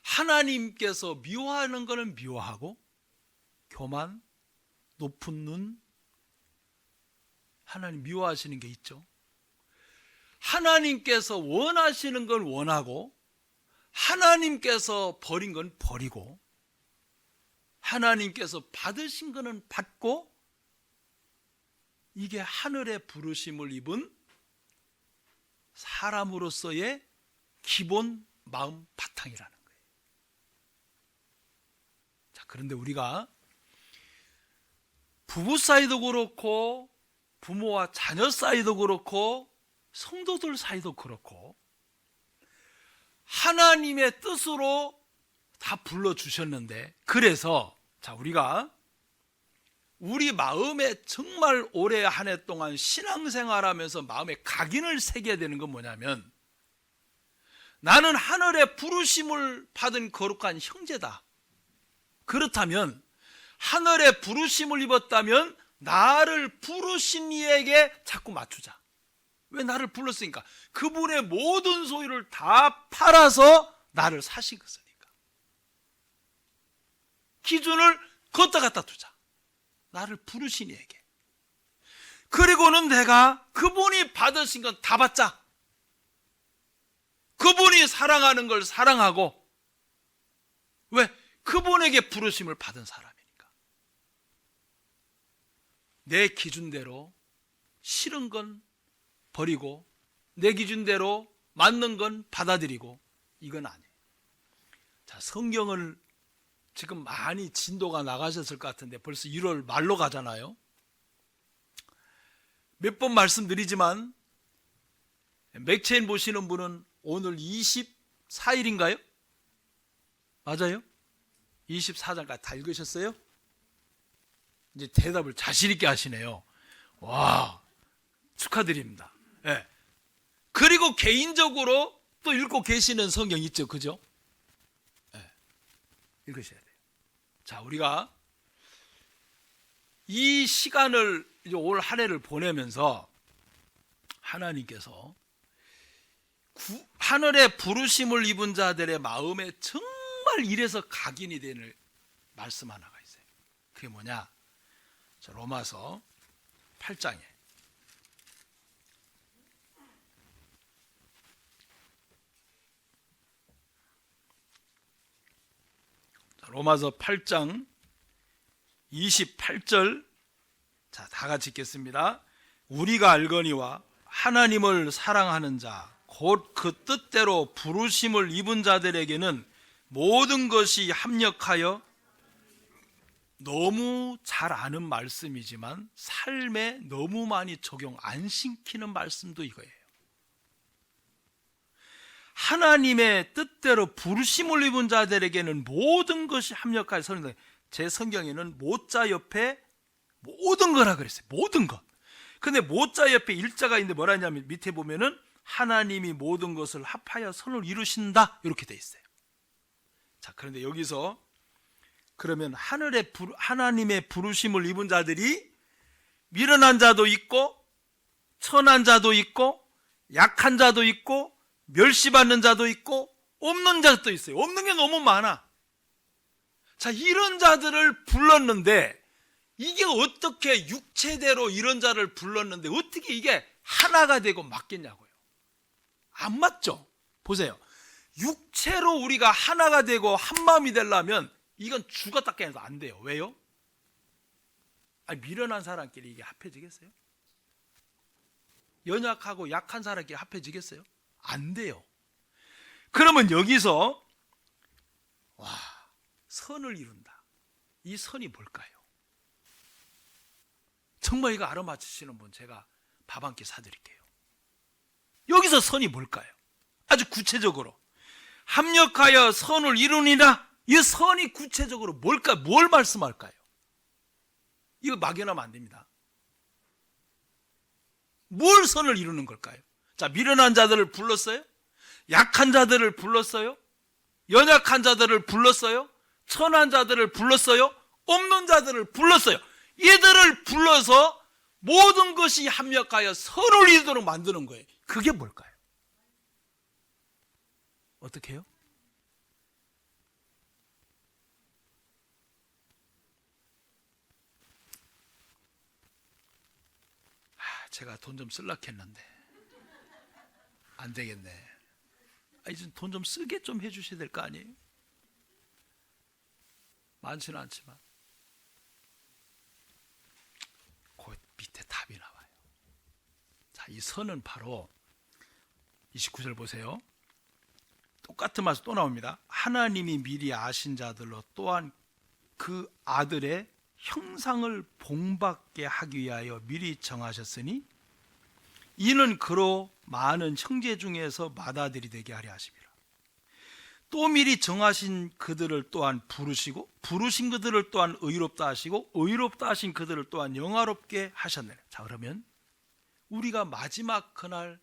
하나님께서 미워하는 것은 미워하고, 교만, 높은 눈, 하나님 미워하시는 게 있죠. 하나님께서 원하시는 건 원하고 하나님께서 버린 건 버리고 하나님께서 받으신 거는 받고, 이게 하늘의 부르심을 입은 사람으로서의 기본 마음 바탕이라는 거예요. 자, 그런데 우리가 부부 사이도 그렇고 부모와 자녀 사이도 그렇고 성도들 사이도 그렇고 하나님의 뜻으로 다 불러주셨는데, 그래서 자, 우리가 우리 마음에 정말 올해 한 해 동안 신앙생활하면서 마음에 각인을 새겨야 되는 건 뭐냐면, 나는 하늘의 부르심을 받은 거룩한 형제다. 그렇다면 하늘의 부르심을 입었다면 나를 부르신 이에게 자꾸 맞추자. 왜? 나를 불렀으니까. 그분의 모든 소유를 다 팔아서 나를 사신 것이니까. 기준을 걷다 갖다 두자. 나를 부르신 이에게. 그리고는 내가 그분이 받으신 건 다 받자. 그분이 사랑하는 걸 사랑하고. 왜? 그분에게 부르심을 받은 사람이니까. 내 기준대로 싫은 건 버리고 내 기준대로 맞는 건 받아들이고, 이건 아니에요. 자, 성경을 지금 많이 진도가 나가셨을 것 같은데 벌써 1월 말로 가잖아요. 몇 번 말씀드리지만 맥체인 보시는 분은 오늘 24일인가요? 맞아요? 24장까지 다 읽으셨어요? 이제 대답을 자신 있게 하시네요. 와, 축하드립니다. 네. 그리고 개인적으로 또 읽고 계시는 성경 있죠, 그죠? 네. 읽으셔야 돼요. 자, 우리가 이 시간을 이제 올 한 해를 보내면서 하나님께서 하늘의 부르심을 입은 자들의 마음에 정말 이래서 각인이 되는 말씀 하나가 있어요. 그게 뭐냐? 자, 로마서 8장에 로마서 8장 28절, 자, 다 같이 읽겠습니다. 우리가 알거니와 하나님을 사랑하는 자 곧 그 뜻대로 부르심을 입은 자들에게는 모든 것이 합력하여, 너무 잘 아는 말씀이지만 삶에 너무 많이 적용 안 시키는 말씀도 이거예요. 하나님의 뜻대로 부르심을 입은 자들에게는 모든 것이 합력하여 서는, 제 성경에는 모자 옆에 모든 거라 그랬어요. 모든 것. 근데 모자 옆에 일자가 있는데 뭐라 하냐면 밑에 보면은 하나님이 모든 것을 합하여 선을 이루신다 이렇게 돼 있어요. 자, 그런데 여기서 그러면 하나님의 부르심을 입은 자들이 미련한 자도 있고 천한 자도 있고 약한 자도 있고 멸시받는 자도 있고 없는 자도 있어요. 없는 게 너무 많아. 자, 이런 자들을 불렀는데 이게 어떻게 육체대로 이런 자를 불렀는데 어떻게 이게 하나가 되고 맞겠냐고요. 안 맞죠? 보세요. 육체로 우리가 하나가 되고 한 마음이 되려면 이건 죽었다 깨어나도 안 돼요. 왜요? 아니, 미련한 사람끼리 이게 합해지겠어요? 연약하고 약한 사람끼리 합해지겠어요? 안 돼요. 그러면 여기서 와, 선을 이룬다. 이 선이 뭘까요? 정말 이거 알아맞히시는 분 제가 밥 한 끼 사드릴게요. 여기서 선이 뭘까요? 아주 구체적으로 합력하여 선을 이루니라. 이 선이 구체적으로 뭘까? 뭘 말씀할까요? 이거 막연하면 안 됩니다. 뭘 선을 이루는 걸까요? 자, 미련한 자들을 불렀어요? 약한 자들을 불렀어요? 연약한 자들을 불렀어요? 천한 자들을 불렀어요? 없는 자들을 불렀어요. 얘들을 불러서 모든 것이 합력하여 선을 이루도록 만드는 거예요. 그게 뭘까요? 어떻게 해요? 제가 돈 좀 쓸라 했는데 안 되겠네. 이제 돈 좀 쓰게 좀 해주셔야 될 거 아니에요? 많지는 않지만 그 밑에 답이 나와요. 자, 이 선은 바로 29절 보세요. 똑같은 말씀 또 나옵니다. 하나님이 미리 아신 자들로 또한 그 아들의 형상을 본받게 하기 위하여 미리 정하셨으니 이는 그로 많은 형제 중에서 맏아들이 되게 하려 하심이라. 또 미리 정하신 그들을 또한 부르시고 부르신 그들을 또한 의롭다 하시고 의롭다 하신 그들을 또한 영화롭게 하셨느니라. 자, 그러면 우리가 마지막 그날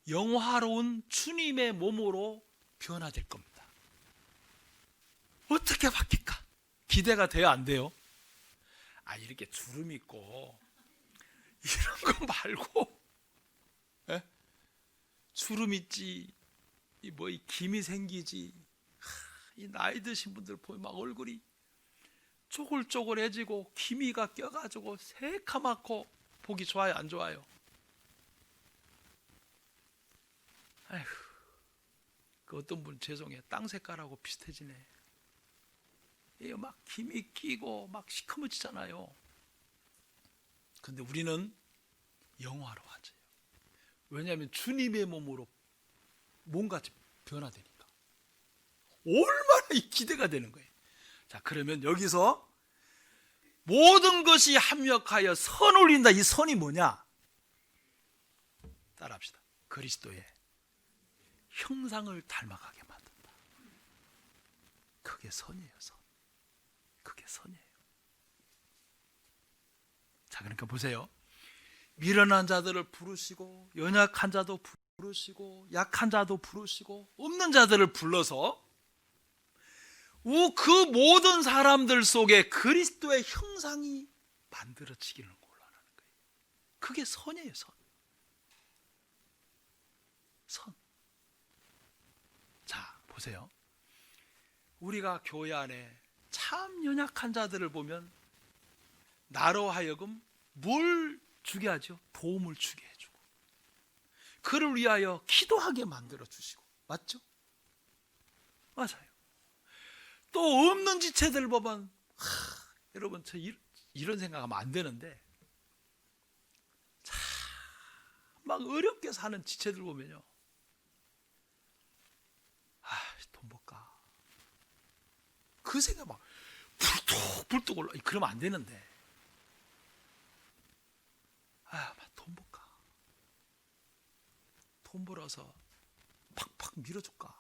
영화로운 주님의 몸으로 변화될 겁니다. 어떻게 바뀔까? 기대가 돼요, 안 돼요? 이렇게 주름 있고 이런 거 말고, 에? 주름 있지, 이 김이 생기지, 이 나이 드신 분들 보면 막 얼굴이 쪼글쪼글해지고 기미가 껴가지고 새카맣고 보기 좋아요, 안 좋아요? 아휴, 그 어떤 분 죄송해요, 땅 색깔하고 비슷해지네. 이게 막 김이 끼고 막 시커멓잖아요. 근데 우리는 영화로워져요. 왜냐하면 주님의 몸으로 뭔가 변화되니까. 얼마나 기대가 되는 거예요. 자, 그러면 여기서 모든 것이 합력하여 선을 이룬다. 이 선이 뭐냐? 따라합시다. 그리스도의 형상을 닮아가게 만든다. 그게 선이에요, 선. 그게 선이에요. 자, 그러니까 보세요. 미련한 자들을 부르시고, 연약한 자도 부르시고, 약한 자도 부르시고, 없는 자들을 불러서 그 모든 사람들 속에 그리스도의 형상이 만들어지기를 원하는 거예요. 그게 선이에요, 선. 선. 자, 보세요. 우리가 교회 안에 참 연약한 자들을 보면 나로 하여금 뭘 주게 하죠? 도움을 주게 해주고, 그를 위하여 기도하게 만들어 주시고, 맞죠? 맞아요. 또 없는 지체들 보면 여러분, 저 이런 생각하면 안 되는데, 참 막 어렵게 사는 지체들 보면요, 돈 벌까, 그 생각 막 불뚝불뚝 올라. 그러면 안 되는데, 돈 벌까, 돈 벌어서 팍팍 밀어줄까,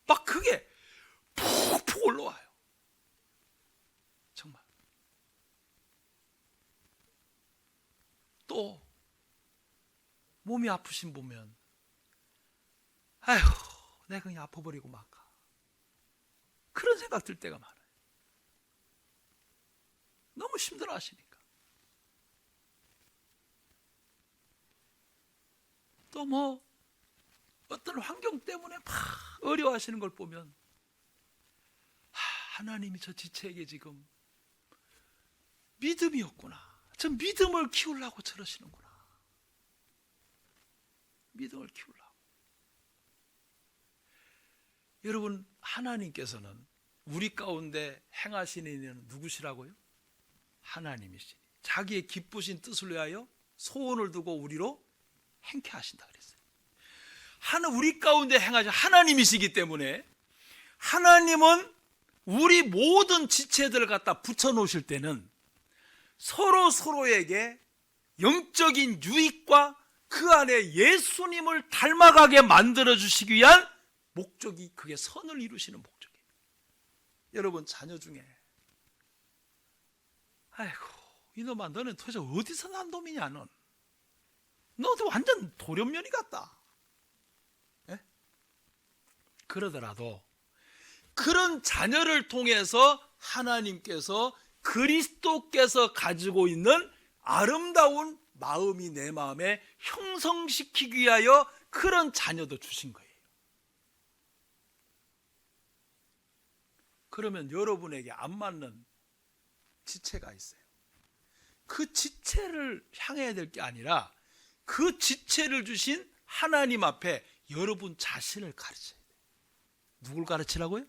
막 그게 푹푹 올라와요. 정말. 또 몸이 아프신 보면, 아휴, 내가 그냥 아파버리고 말까, 그런 생각 들 때가 많아요. 너무 힘들어 하시니까. 또 뭐 어떤 환경 때문에 막 어려워하시는 걸 보면, 하나님이 저 지체에게 지금 믿음이 없구나, 저 믿음을 키우려고 저러시는구나, 믿음을 키우려고. 여러분, 하나님께서는 우리 가운데 행하시는 이는 누구시라고요? 하나님이시니 자기의 기쁘신 뜻을 위하여 소원을 두고 우리로 행케 하신다 그랬어요. 우리 가운데 행하신 하나님이시기 때문에, 하나님은 우리 모든 지체들을 갖다 붙여놓으실 때는 서로에게 영적인 유익과 그 안에 예수님을 닮아가게 만들어주시기 위한 목적이, 그게 선을 이루시는 목적이에요. 여러분, 자녀 중에 아이고, 이놈아, 너는 도대체 어디서 난 놈이냐, 너도 완전 돌연변이 같다, 예? 그러더라도 그런 자녀를 통해서 하나님께서 그리스도께서 가지고 있는 아름다운 마음이 내 마음에 형성시키기 위하여 그런 자녀도 주신 거예요. 그러면 여러분에게 안 맞는 지체가 있어요. 그 지체를 향해야 될 게 아니라 그 지체를 주신 하나님 앞에 여러분 자신을 가르쳐야 돼요. 누굴 가르치라고요?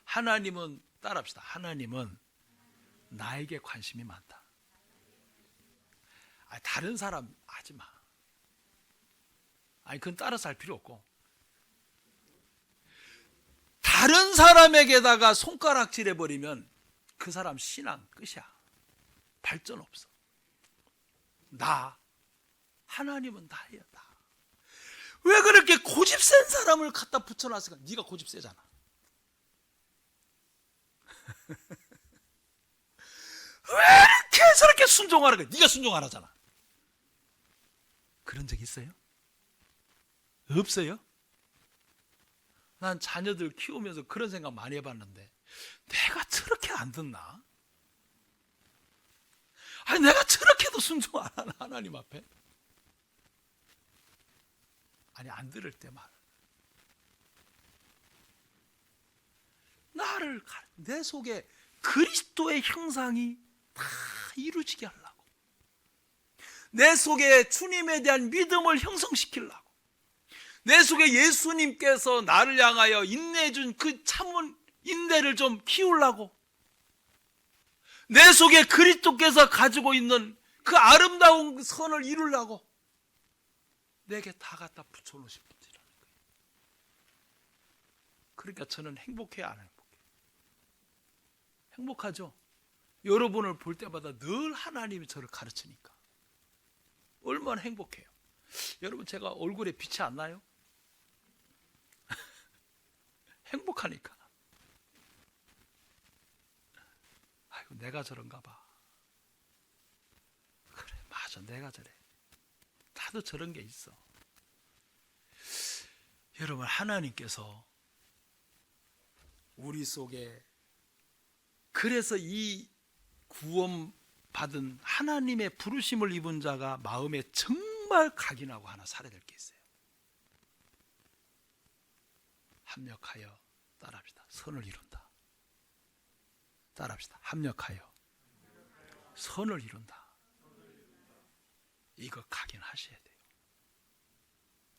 하나님은, 따라합시다. 하나님은 나에게 관심이 많다. 다른 사람 하지 마. 그건 따라서 할 필요 없고, 다른 사람에게다가 손가락질 해버리면 그 사람 신앙 끝이야. 발전 없어. 하나님은 나예요, 나. 왜 그렇게 고집 센 사람을 갖다 붙여놨을까? 네가 고집 세잖아. 왜 이렇게 저렇게 순종하는 거야? 네가 순종하라잖아. 그런 적 있어요? 없어요? 난 자녀들 키우면서 그런 생각 많이 해봤는데, 내가 저렇게 안 듣나? 내가 저렇게도 순종 안 하나, 하나님 앞에? 안 들을 때만. 내 속에 그리스도의 형상이 다 이루어지게 하려고, 내 속에 주님에 대한 믿음을 형성시키려고, 내 속에 예수님께서 나를 향하여 인내해준 그 참은 인내를 좀 키우려고, 내 속에 그리스도께서 가지고 있는 그 아름다운 선을 이루려고 내게 다 갖다 붙여놓으신 분이라는 거예요. 그러니까 저는 행복해요, 안 행복해요? 행복하죠? 여러분을 볼 때마다 늘 하나님이 저를 가르치니까 얼마나 행복해요. 여러분, 제가 얼굴에 빛이 안 나요? 행복하니까. 아이고, 내가 저런가 봐. 그래, 맞아, 내가 저래. 나도 저런 게 있어. 여러분, 하나님께서 우리 속에, 그래서 이 구원받은 하나님의 부르심을 입은 자가 마음에 정말 각인하고 하나 살아야 될 게 있어요. 합력하여 따라합시다. 선을 이룬다. 따라합시다. 합력하여 선을 이룬다. 이거 각인하셔야 돼요.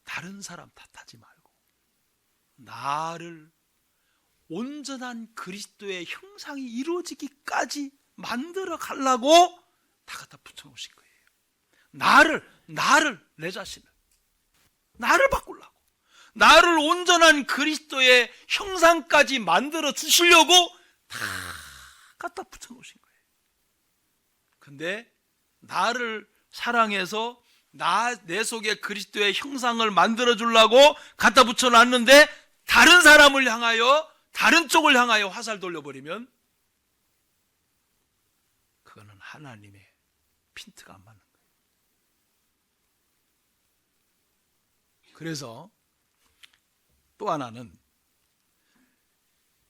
다른 사람 탓하지 말고 나를 온전한 그리스도의 형상이 이루어지기까지 만들어 가려고 다 갖다 붙여놓으신 거예요. 나를, 내 자신을, 나를 바꾸려고, 나를 온전한 그리스도의 형상까지 만들어 주시려고 다 갖다 붙여놓으신 거예요. 근데 나를 사랑해서 내 속에 그리스도의 형상을 만들어 주려고 갖다 붙여놨는데 다른 사람을 향하여, 다른 쪽을 향하여 화살 돌려버리면 그거는 하나님의 핀트가 안 맞는 거예요. 그래서 또 하나는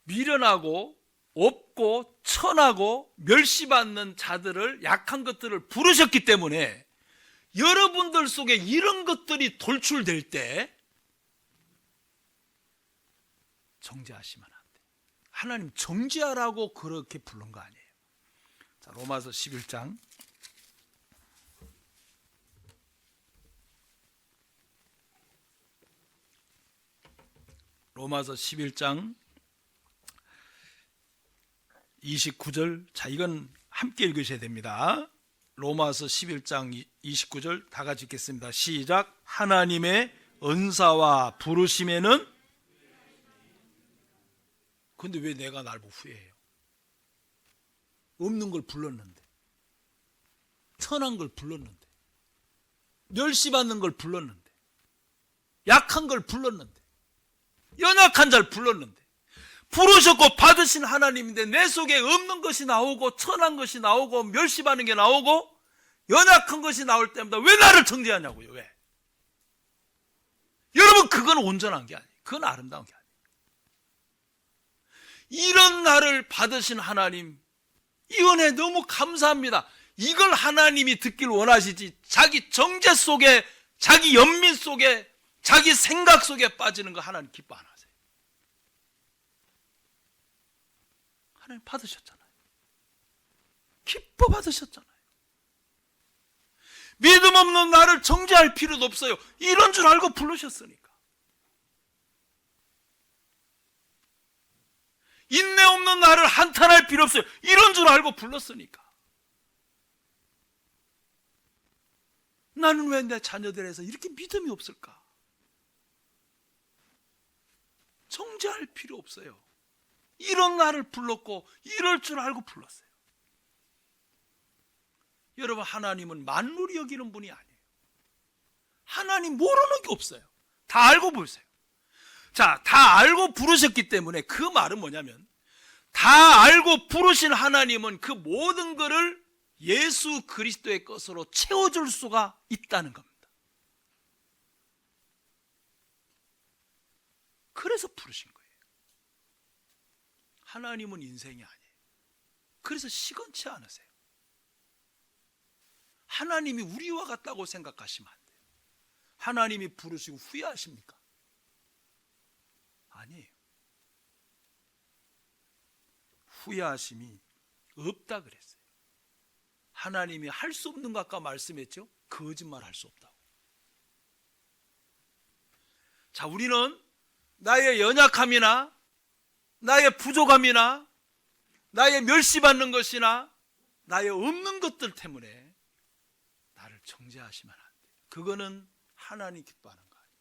미련하고 없고 천하고 멸시받는 자들을, 약한 것들을 부르셨기 때문에 여러분들 속에 이런 것들이 돌출될 때 정죄하시면 안 돼요. 하나님 정죄하라고 그렇게 부른 거 아니에요. 자, 로마서 11장 로마서 11장 29절. 자, 이건 함께 읽으셔야 됩니다. 로마서 11장 29절 다 같이 읽겠습니다. 시작. 하나님의 은사와 부르심에는, 근데 왜 내가 날 보고 후회해요? 없는 걸 불렀는데, 천한 걸 불렀는데, 멸시받는 걸 불렀는데, 약한 걸 불렀는데, 연약한 자를 불렀는데, 부르셨고 받으신 하나님인데 내 속에 없는 것이 나오고 천한 것이 나오고 멸시받는 게 나오고 연약한 것이 나올 때마다 왜 나를 정죄하냐고요. 왜? 여러분, 그건 온전한 게 아니에요. 그건 아름다운 게 아니에요. 이런 나를 받으신 하나님, 이 은혜 너무 감사합니다. 이걸 하나님이 듣길 원하시지, 자기 정죄 속에, 자기 연민 속에, 자기 생각 속에 빠지는 거 하나님 기뻐 안 하세요. 하나님 받으셨잖아요. 기뻐 받으셨잖아요. 믿음 없는 나를 정죄할 필요도 없어요. 이런 줄 알고 부르셨으니까. 인내 없는 나를 한탄할 필요 없어요. 이런 줄 알고 불렀으니까. 나는 왜 내 자녀들에서 이렇게 믿음이 없을까? 정죄할 필요 없어요. 이런 나를 불렀고 이럴 줄 알고 불렀어요. 여러분, 하나님은 만물이 여기는 분이 아니에요. 하나님 모르는 게 없어요. 다 알고 보세요. 자, 다 알고 부르셨기 때문에 그 말은 뭐냐면, 다 알고 부르신 하나님은 그 모든 것을 예수 그리스도의 것으로 채워줄 수가 있다는 겁니다. 그래서 부르신 거예요. 하나님은 인생이 아니에요. 그래서 시건치 않으세요. 하나님이 우리와 같다고 생각하시면 안 돼요. 하나님이 부르시고 후회하십니까? 아니에요. 후회하심이 없다 그랬어요. 하나님이 할 수 없는 거 아까 말씀했죠? 거짓말 할 수 없다고. 자, 우리는 나의 연약함이나 나의 부족함이나 나의 멸시받는 것이나 나의 없는 것들 때문에 나를 정죄하시면 안 돼요. 그거는 하나님 기뻐하는 거 아니에요.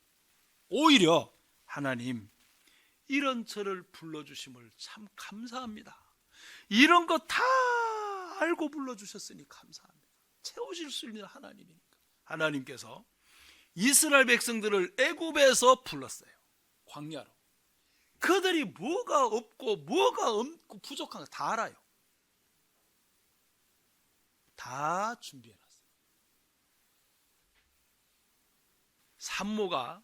오히려 하나님, 이런 저를 불러주심을 참 감사합니다. 이런 거 다 알고 불러주셨으니 감사합니다. 채우실 수 있는 하나님이니까 하나님께서 이스라엘 백성들을 애굽에서 불렀어요. 광야로. 그들이 뭐가 없고 뭐가 없고 부족한 거 다 알아요. 다 준비해놨어요. 산모가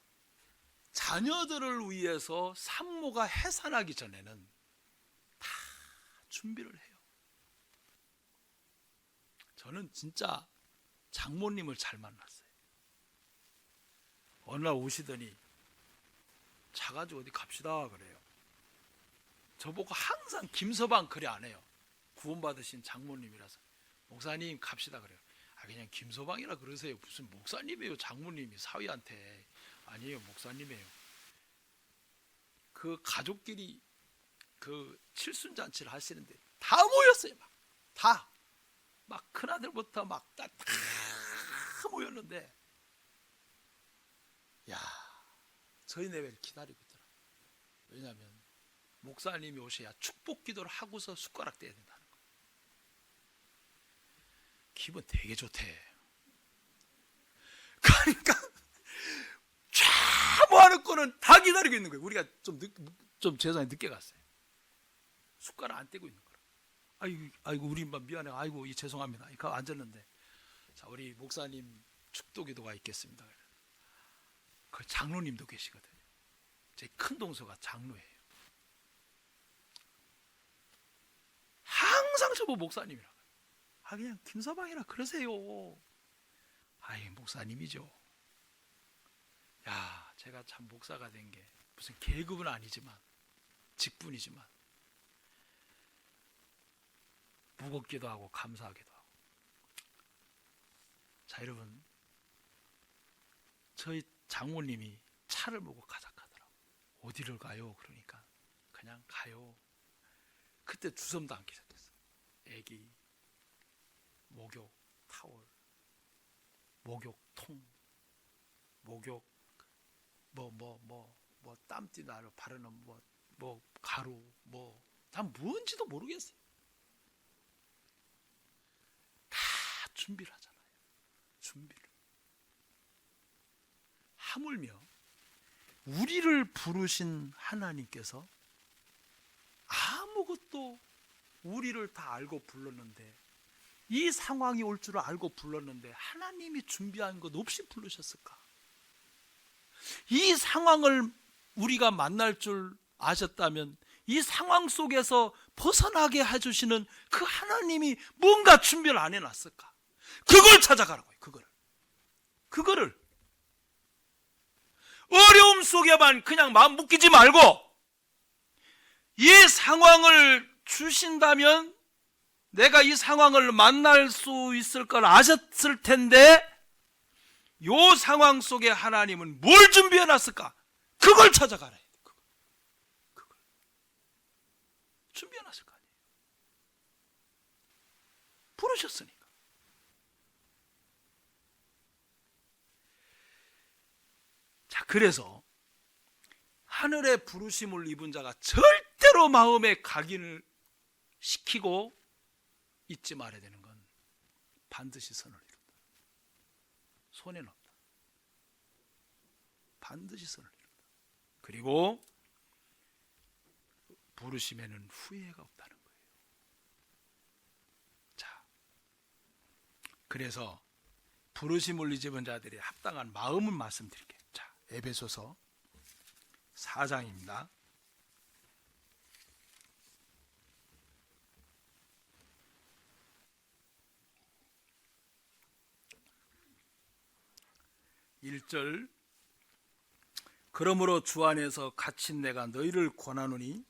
자녀들을 위해서 산모가 해산하기 전에는 다 준비를 해요. 저는 진짜 장모님을 잘 만났어요. 어느 날 오시더니 차 가지고 어디 갑시다 그래요. 저보고 항상 김서방 그래 안 해요. 구원받으신 장모님이라서 목사님 갑시다 그래요. 그냥 김서방이라 그러세요. 무슨 목사님이에요. 장모님이 사위한테. 아니에요, 목사님이에요. 그 가족끼리 그 칠순잔치를 하시는데 다 모였어요. 막 큰아들부터 막 다 모였는데, 야, 저희 내외를 기다리고 있더라. 왜냐하면 목사님이 오셔야 축복 기도를 하고서 숟가락 떼야 된다는 거. 기분 되게 좋대. 그러니까 쫙 거는 다 기다리고 있는 거예요. 우리가 좀 제사에 늦게 갔어요. 숟가락 안 떼고 있는 거라. 아이고 우리 미안해. 아이고 죄송합니다. 이거 앉았는데, 자, 우리 목사님 축도기도가 있겠습니다. 그 장로님도 계시거든요. 제 큰 동서가 장로예요. 항상 저보고 목사님이라고. 그냥 김서방이라 그러세요. 목사님이죠. 야, 제가 참 목사가 된 게 무슨 계급은 아니지만 직분이지만 무겁기도 하고 감사하기도 하고. 자, 여러분, 저희 장모님이 차를 보고 가자 하더라고. 어디를 가요? 그러니까 그냥 가요. 그때 주섬도 앉기 시작했어. 애기 목욕 타월, 목욕통, 목욕 뭐 땀띠 나를 바르는 뭐 가루 다 뭔지도 모르겠어요. 다 준비를 하잖아요. 준비를. 하물며 우리를 부르신 하나님께서 아무것도 우리를 다 알고 불렀는데, 이 상황이 올 줄 알고 불렀는데 하나님이 준비한 것 없이 부르셨을까? 이 상황을 우리가 만날 줄 아셨다면 이 상황 속에서 벗어나게 해주시는 그 하나님이 뭔가 준비를 안 해놨을까? 그걸 찾아가라고요. 그거를 어려움 속에만 그냥 마음 묶이지 말고, 이 상황을 주신다면 내가 이 상황을 만날 수 있을 걸 아셨을 텐데, 이 상황 속에 하나님은 뭘 준비해 놨을까? 그걸 찾아가라. 그걸 준비해 놨을 거 아니에요. 부르셨으니까. 자, 그래서 하늘의 부르심을 입은 자가 절대로 마음에 각인을 시키고 잊지 말아야 되는 건 반드시 선을 이룬다. 손해는 없다. 반드시 선을 이룬다. 그리고 부르심에는 후회가 없다는 거예요. 자, 그래서 부르심을 잊은 자들이 합당한 마음을 말씀드릴게요. 자, 에베소서 4장입니다. 1절, 그러므로 주 안에서 갇힌 내가 너희를 권하노니,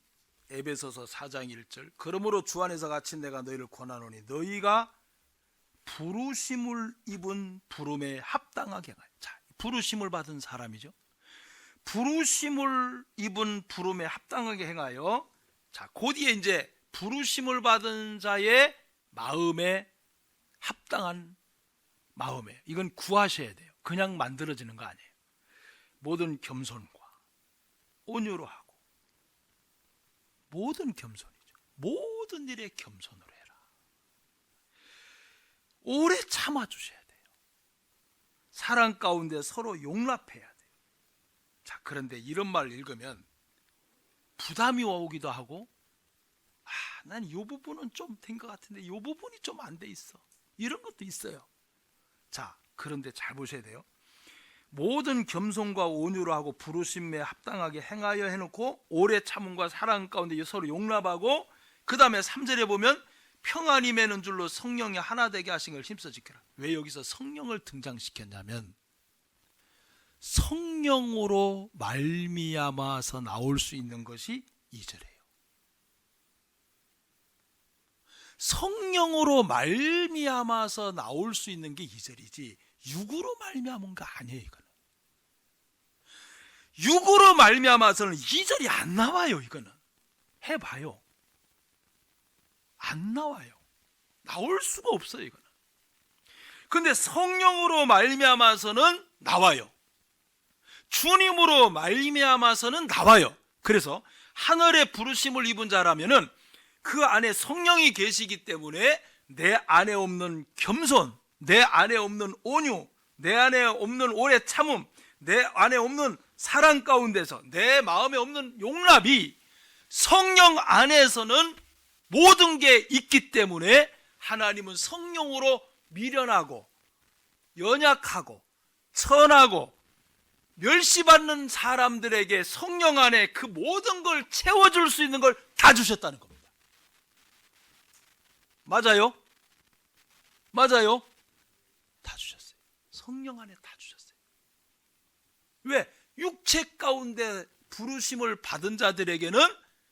에베소서 4장 1절, 그러므로 주 안에서 갇힌 내가 너희를 권하노니 너희가 부르심을 입은 부름에 합당하게 행하여. 자, 부르심을 받은 사람이죠. 부르심을 입은 부름에 합당하게 행하여. 자, 그 뒤에 이제 부르심을 받은 자의 마음에 합당한 마음에, 이건 구하셔야 돼요. 그냥 만들어지는 거 아니에요. 모든 겸손과 온유로 하고, 모든 겸손이죠. 모든 일에 겸손으로 해라. 오래 참아주셔야 돼요. 사랑 가운데 서로 용납해야 돼요. 자, 그런데 이런 말을 읽으면 부담이 오기도 하고, 난 이 부분은 좀 된 것 같은데 이 부분이 좀 안 돼 있어, 이런 것도 있어요. 자, 그런데 잘 보셔야 돼요. 모든 겸손과 온유로 하고 부르심에 합당하게 행하여 해놓고 오래 참음과 사랑 가운데 서로 용납하고, 그 다음에 3절에 보면 평안이 매는 줄로 성령이 하나 되게 하신 걸 힘써 지켜라. 왜 여기서 성령을 등장시켰냐면 성령으로 말미암아서 나올 수 있는 것이 2절이에요. 성령으로 말미암아서 나올 수 있는 게 2절이지 육으로 말미암은 거 아니에요. 이거는 육으로 말미암아서는 2절이 안 나와요. 이거는 해봐요, 안 나와요. 나올 수가 없어요. 이거는. 근데 성령으로 말미암아서는 나와요. 주님으로 말미암아서는 나와요. 그래서 하늘의 부르심을 입은 자라면은 그 안에 성령이 계시기 때문에 내 안에 없는 겸손, 내 안에 없는 온유, 내 안에 없는 오래 참음, 내 안에 없는 사랑 가운데서 내 마음에 없는 용납이 성령 안에서는 모든 게 있기 때문에 하나님은 성령으로 미련하고 연약하고 천하고 멸시받는 사람들에게 성령 안에 그 모든 걸 채워줄 수 있는 걸 다 주셨다는 겁니다. 맞아요? 맞아요? 다 주셨어요. 성령 안에 다 주셨어요. 왜? 육체 가운데 부르심을 받은 자들에게는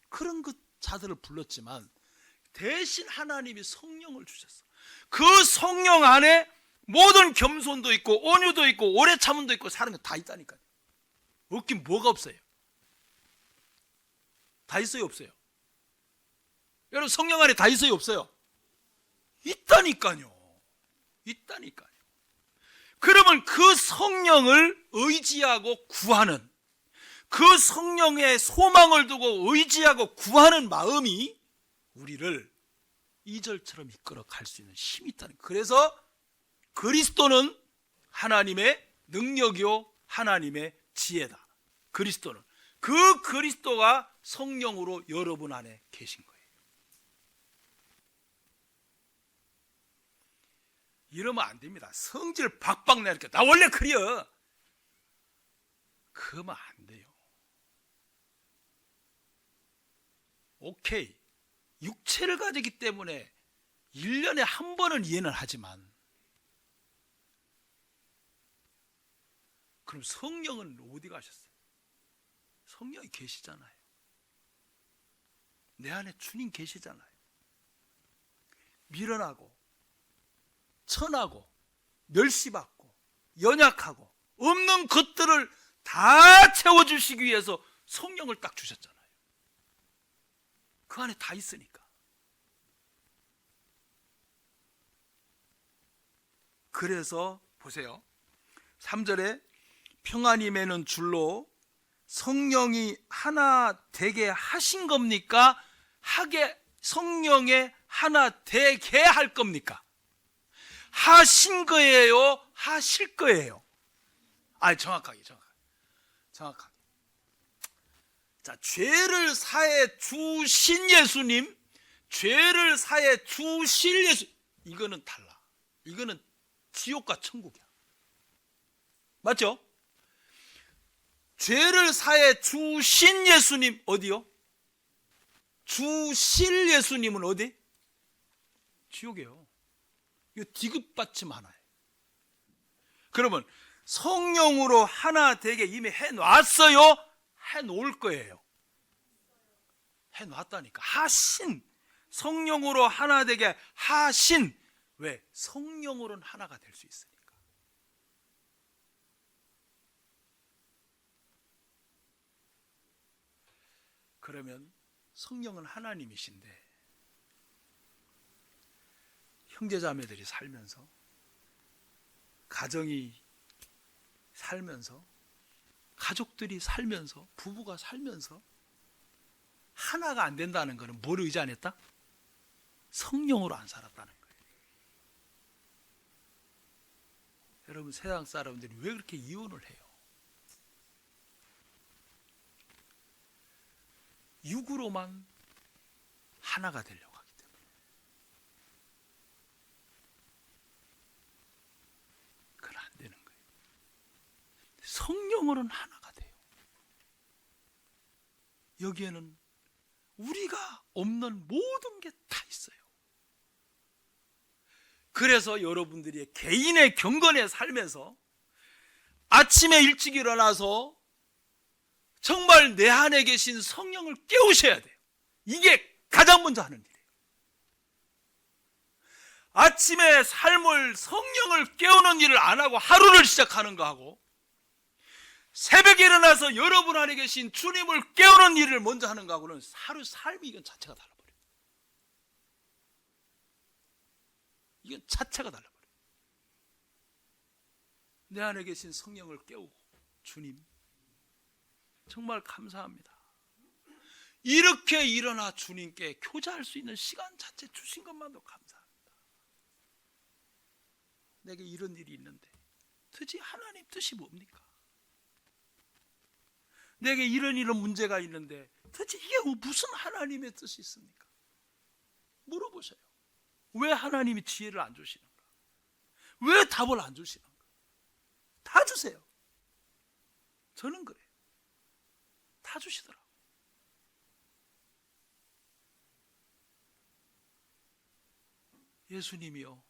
그런 자들을 불렀지만 대신 하나님이 성령을 주셨어. 그 성령 안에 모든 겸손도 있고 온유도 있고 오래 참음도 있고 사는 거 다 있다니까요. 없긴 뭐가 없어요? 다 있어요, 없어요? 여러분, 성령 안에 다 있어요, 없어요? 있다니까요. 있다니까요. 그러면 그 성령을 의지하고 구하는, 그 성령의 소망을 두고 의지하고 구하는 마음이 우리를 2절처럼 이끌어 갈 수 있는 힘이 있다는 거예요. 그래서 그리스도는 하나님의 능력이요 하나님의 지혜다. 그리스도는, 그 그리스도가 성령으로 여러분 안에 계신 거예요. 이러면 안 됩니다. 성질 박박 내니까 나 원래 그려, 그러면 안 돼요. 오케이, 육체를 가지기 때문에 1년에 한 번은 이해는 하지만, 그럼 성령은 어디 가셨어요? 성령이 계시잖아요. 내 안에 주님 계시잖아요. 미련하고 천하고 멸시받고 연약하고 없는 것들을 다 채워주시기 위해서 성령을 딱 주셨잖아요. 그 안에 다 있으니까. 그래서 보세요, 3절에 평안이 매는 줄로 성령이 하나 되게 하신 겁니까? 성령에 하나 되게 할 겁니까? 하신 거예요? 하실 거예요? 정확하게. 자, 죄를 사해 주신 예수님, 죄를 사해 주실 예수, 이거는 달라. 이거는 지옥과 천국이야. 맞죠? 죄를 사해 주신 예수님 어디요? 주실 예수님은 어디? 지옥이에요. 이거 디귿받침 하나예요. 그러면 성령으로 하나 되게 이미 해놨어요? 해놓을 거예요. 해놨다니까. 하신, 성령으로 하나 되게 하신. 왜? 성령으로는 하나가 될 수 있으니까. 그러면 성령은 하나님이신데 형제자매들이 살면서, 가정이 살면서, 가족들이 살면서, 부부가 살면서 하나가 안 된다는 것은 뭘 의지 안 했다? 성령으로 안 살았다는 거예요. 여러분, 세상 사람들이 왜 그렇게 이혼을 해요? 육으로만 하나가 되려고 하기 때문에. 그건 안 되는 거예요. 성령으로는 하나가 돼요. 여기에는 우리가 없는 모든 게 다 있어요. 그래서 여러분들이 개인의 경건의 삶에서 아침에 일찍 일어나서 정말 내 안에 계신 성령을 깨우셔야 돼요. 이게 가장 먼저 하는 일이에요. 아침에 삶을, 성령을 깨우는 일을 안 하고 하루를 시작하는 거하고, 새벽에 일어나서 여러분 안에 계신 주님을 깨우는 일을 먼저 하는 거하고는 하루 삶이 이건 자체가 달라버려요. 이건 자체가 달라버려요. 내 안에 계신 성령을 깨우고, 주님 정말 감사합니다. 이렇게 일어나 주님께 교제할 수 있는 시간 자체 주신 것만도 감사합니다. 내게 이런 일이 있는데 도대체 하나님 뜻이 뭡니까? 내게 이런 문제가 있는데 도대체 이게 무슨 하나님의 뜻이 있습니까? 물어보세요. 왜 하나님이 지혜를 안 주시는가? 왜 답을 안 주시는가? 다 주세요. 저는 그래요. 다 주시더라고요. 예수님이요,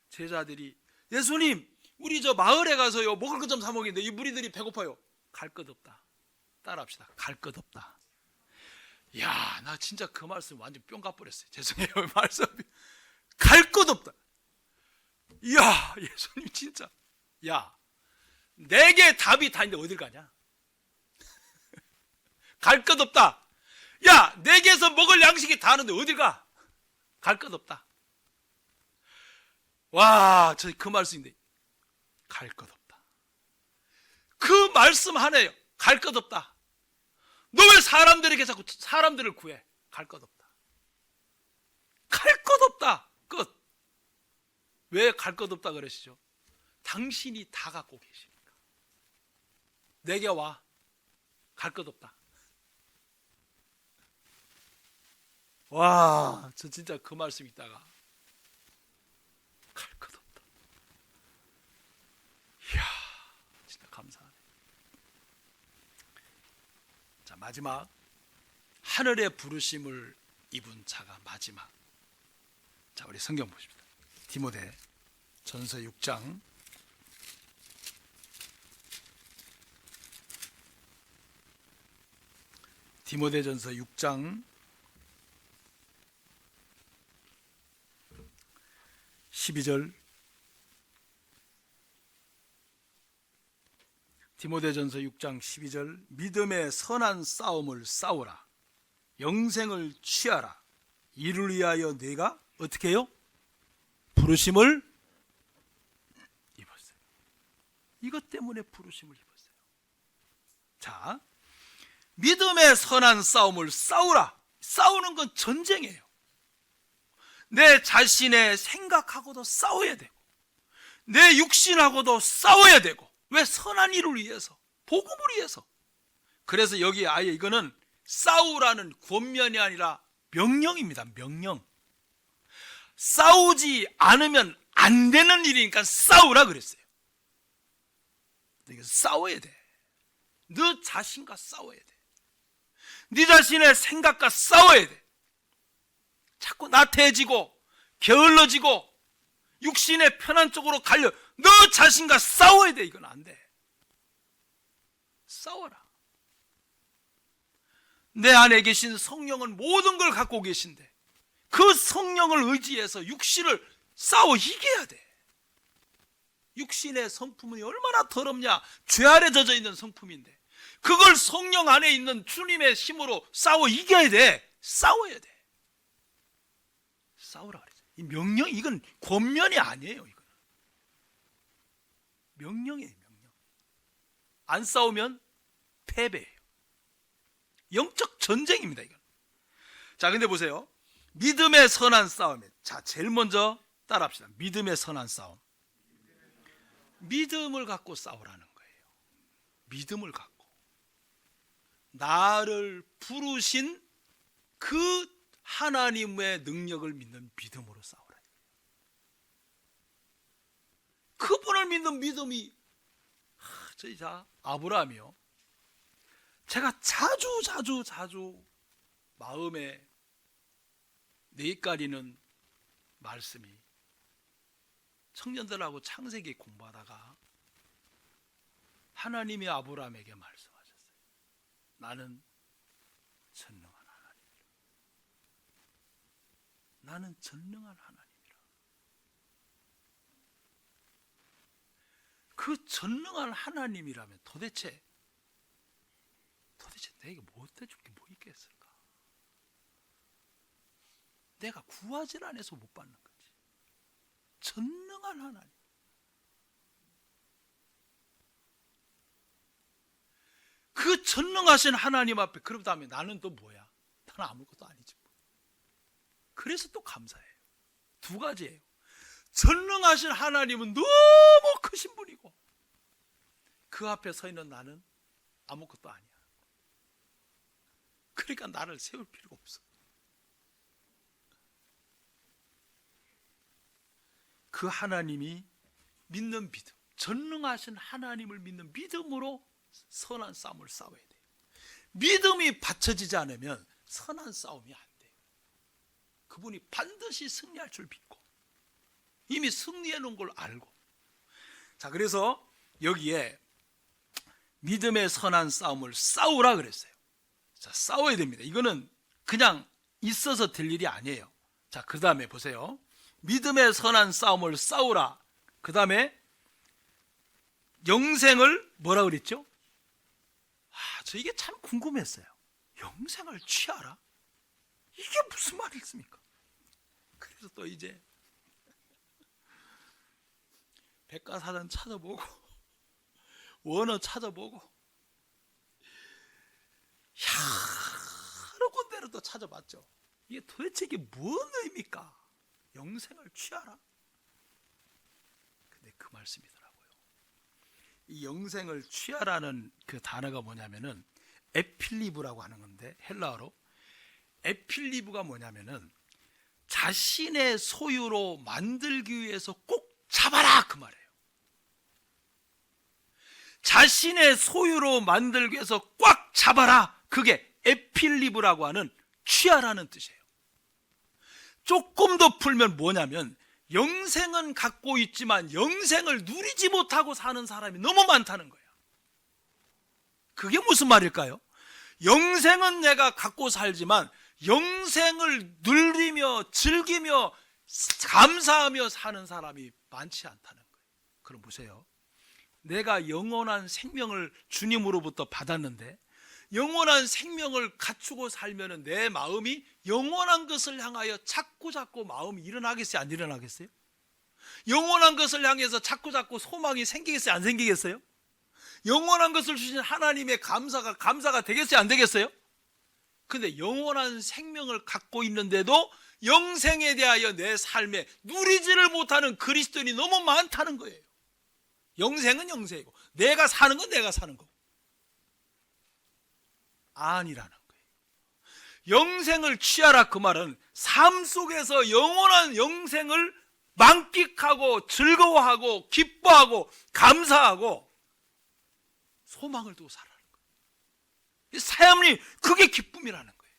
제자들이 예수님, 우리 저 마을에 가서요 먹을 것 좀 사 먹는데 이 무리들이 배고파요. 갈 것 없다. 따라합시다. 갈 것 없다. 야, 나 진짜 그 말씀 완전 뿅 가버렸어요. 죄송해요. 말씀 갈 것 없다. 이야, 예수님 진짜, 야, 내게 답이 다 있는데 어딜 가냐? 갈 것 없다. 야, 내게서 먹을 양식이 다 하는데 어딜 가? 갈 것 없다. 와, 저 그 말씀인데 갈 것 없다. 그 말씀 하나예요. 갈 것 없다. 너 왜 사람들에게 자꾸 사람들을 구해? 갈 것 없다. 갈 것 없다. 끝. 왜 갈 것 없다 그러시죠? 당신이 다 갖고 계시니까. 내게 와. 갈 것 없다. 와, 저 진짜 그 말씀 있다가 갈 것 없다. 이야, 진짜 감사하네. 자, 마지막 하늘의 부르심을 입은 자가 마지막. 자, 우리 성경 보십시다. 디모데 전서 6장 12절, 디모데전서 6장 12절, 믿음의 선한 싸움을 싸우라. 영생을 취하라. 이를 위하여 내가 어떻게 해요? 부르심을 입었어요. 이것 때문에 부르심을 입었어요. 자, 믿음의 선한 싸움을 싸우라. 싸우는 건 전쟁이에요. 내 자신의 생각하고도 싸워야 되고, 내 육신하고도 싸워야 되고. 왜? 선한 일을 위해서, 복음을 위해서. 그래서 여기 아예 이거는 싸우라는 권면이 아니라 명령입니다. 명령. 싸우지 않으면 안 되는 일이니까 싸우라 그랬어요. 싸워야 돼. 너 자신과 싸워야 돼. 네 자신의 생각과 싸워야 돼. 자꾸 나태해지고 게을러지고 육신의 편한 쪽으로 갈려. 너 자신과 싸워야 돼. 이건 안 돼. 싸워라. 내 안에 계신 성령은 모든 걸 갖고 계신데 그 성령을 의지해서 육신을 싸워 이겨야 돼. 육신의 성품이 얼마나 더럽냐. 죄 아래 젖어 있는 성품인데 그걸 성령 안에 있는 주님의 힘으로 싸워 이겨야 돼. 싸워야 돼. 싸우라 그러죠. 이 명령, 이건 권면이 아니에요. 이건 명령이에요. 명령. 안 싸우면 패배예요. 영적 전쟁입니다. 이건. 자, 근데 보세요. 믿음의 선한 싸움에, 자, 제일 먼저 따라합시다. 믿음의 선한 싸움. 믿음을 갖고 싸우라는 거예요. 믿음을 갖고 나를 부르신 그 하나님의 능력을 믿는 믿음으로 싸우라. 그분을 믿는 믿음이 저희 아브라함이요, 제가 자주 마음에 내까리는 말씀이, 청년들하고 창세기 공부하다가 하나님이 아브라함에게 말씀하셨어요. 나는 전능한 하나님이라. 나는 전능한 하나님이라. 그 전능한 하나님이라면 도대체 내게 못 해줄 게 뭐 있겠을까? 내가 구하질 않아서 못 받는 거지. 전능한 하나님. 그 전능하신 하나님 앞에, 그런 다음에 나는 또 뭐야? 나는 아무것도 아니지. 그래서 또 감사해요. 두 가지예요. 전능하신 하나님은 너무 크신 분이고, 그 앞에 서 있는 나는 아무것도 아니야. 그러니까 나를 세울 필요가 없어. 그 하나님이 믿는 믿음, 전능하신 하나님을 믿는 믿음으로 선한 싸움을 싸워야 돼요. 믿음이 받쳐지지 않으면 선한 싸움이 안 돼요. 그분이 반드시 승리할 줄 믿고 이미 승리해 놓은 걸 알고. 자, 그래서 여기에 믿음의 선한 싸움을 싸우라 그랬어요. 자, 싸워야 됩니다. 이거는 그냥 있어서 될 일이 아니에요. 자, 그 다음에 보세요. 믿음의 선한 싸움을 싸우라. 그 다음에 영생을 뭐라 그랬죠? 저 이게 참 궁금했어요. 영생을 취하라? 이게 무슨 말이겠습니까? 그래서 또 이제 백과사전 찾아보고 원어 찾아보고 여러 군데로 또 찾아봤죠. 이게 도대체 이게 뭔 의미입니까? 영생을 취하라? 근데 그 말씀이더라고요. 이 영생을 취하라는 그 단어가 뭐냐면은 에필리브라고 하는 건데, 헬라어로 에필리브가 뭐냐면은 자신의 소유로 만들기 위해서 꼭 잡아라, 그 말이에요. 자신의 소유로 만들기 위해서 꽉 잡아라. 그게 에필리브라고 하는 취하라는 뜻이에요. 조금 더 풀면 뭐냐면, 영생은 갖고 있지만 영생을 누리지 못하고 사는 사람이 너무 많다는 거예요. 그게 무슨 말일까요? 영생은 내가 갖고 살지만 영생을 누리며 즐기며 감사하며 사는 사람이 많지 않다는 거예요. 그럼 보세요. 내가 영원한 생명을 주님으로부터 받았는데 영원한 생명을 갖추고 살면 내 마음이 영원한 것을 향하여 자꾸 마음이 일어나겠어요? 안 일어나겠어요? 영원한 것을 향해서 자꾸 소망이 생기겠어요? 안 생기겠어요? 영원한 것을 주신 하나님의 감사가 되겠어요? 안 되겠어요? 근데 영원한 생명을 갖고 있는데도 영생에 대하여 내 삶에 누리지를 못하는 그리스도인이 너무 많다는 거예요. 영생은 영생이고 내가 사는 건 내가 사는 거고 아니라는 거예요. 영생을 취하라, 그 말은 삶 속에서 영원한 영생을 만끽하고 즐거워하고 기뻐하고 감사하고 소망을 두고 살아라는 거예요. 삶이 그게 기쁨이라는 거예요.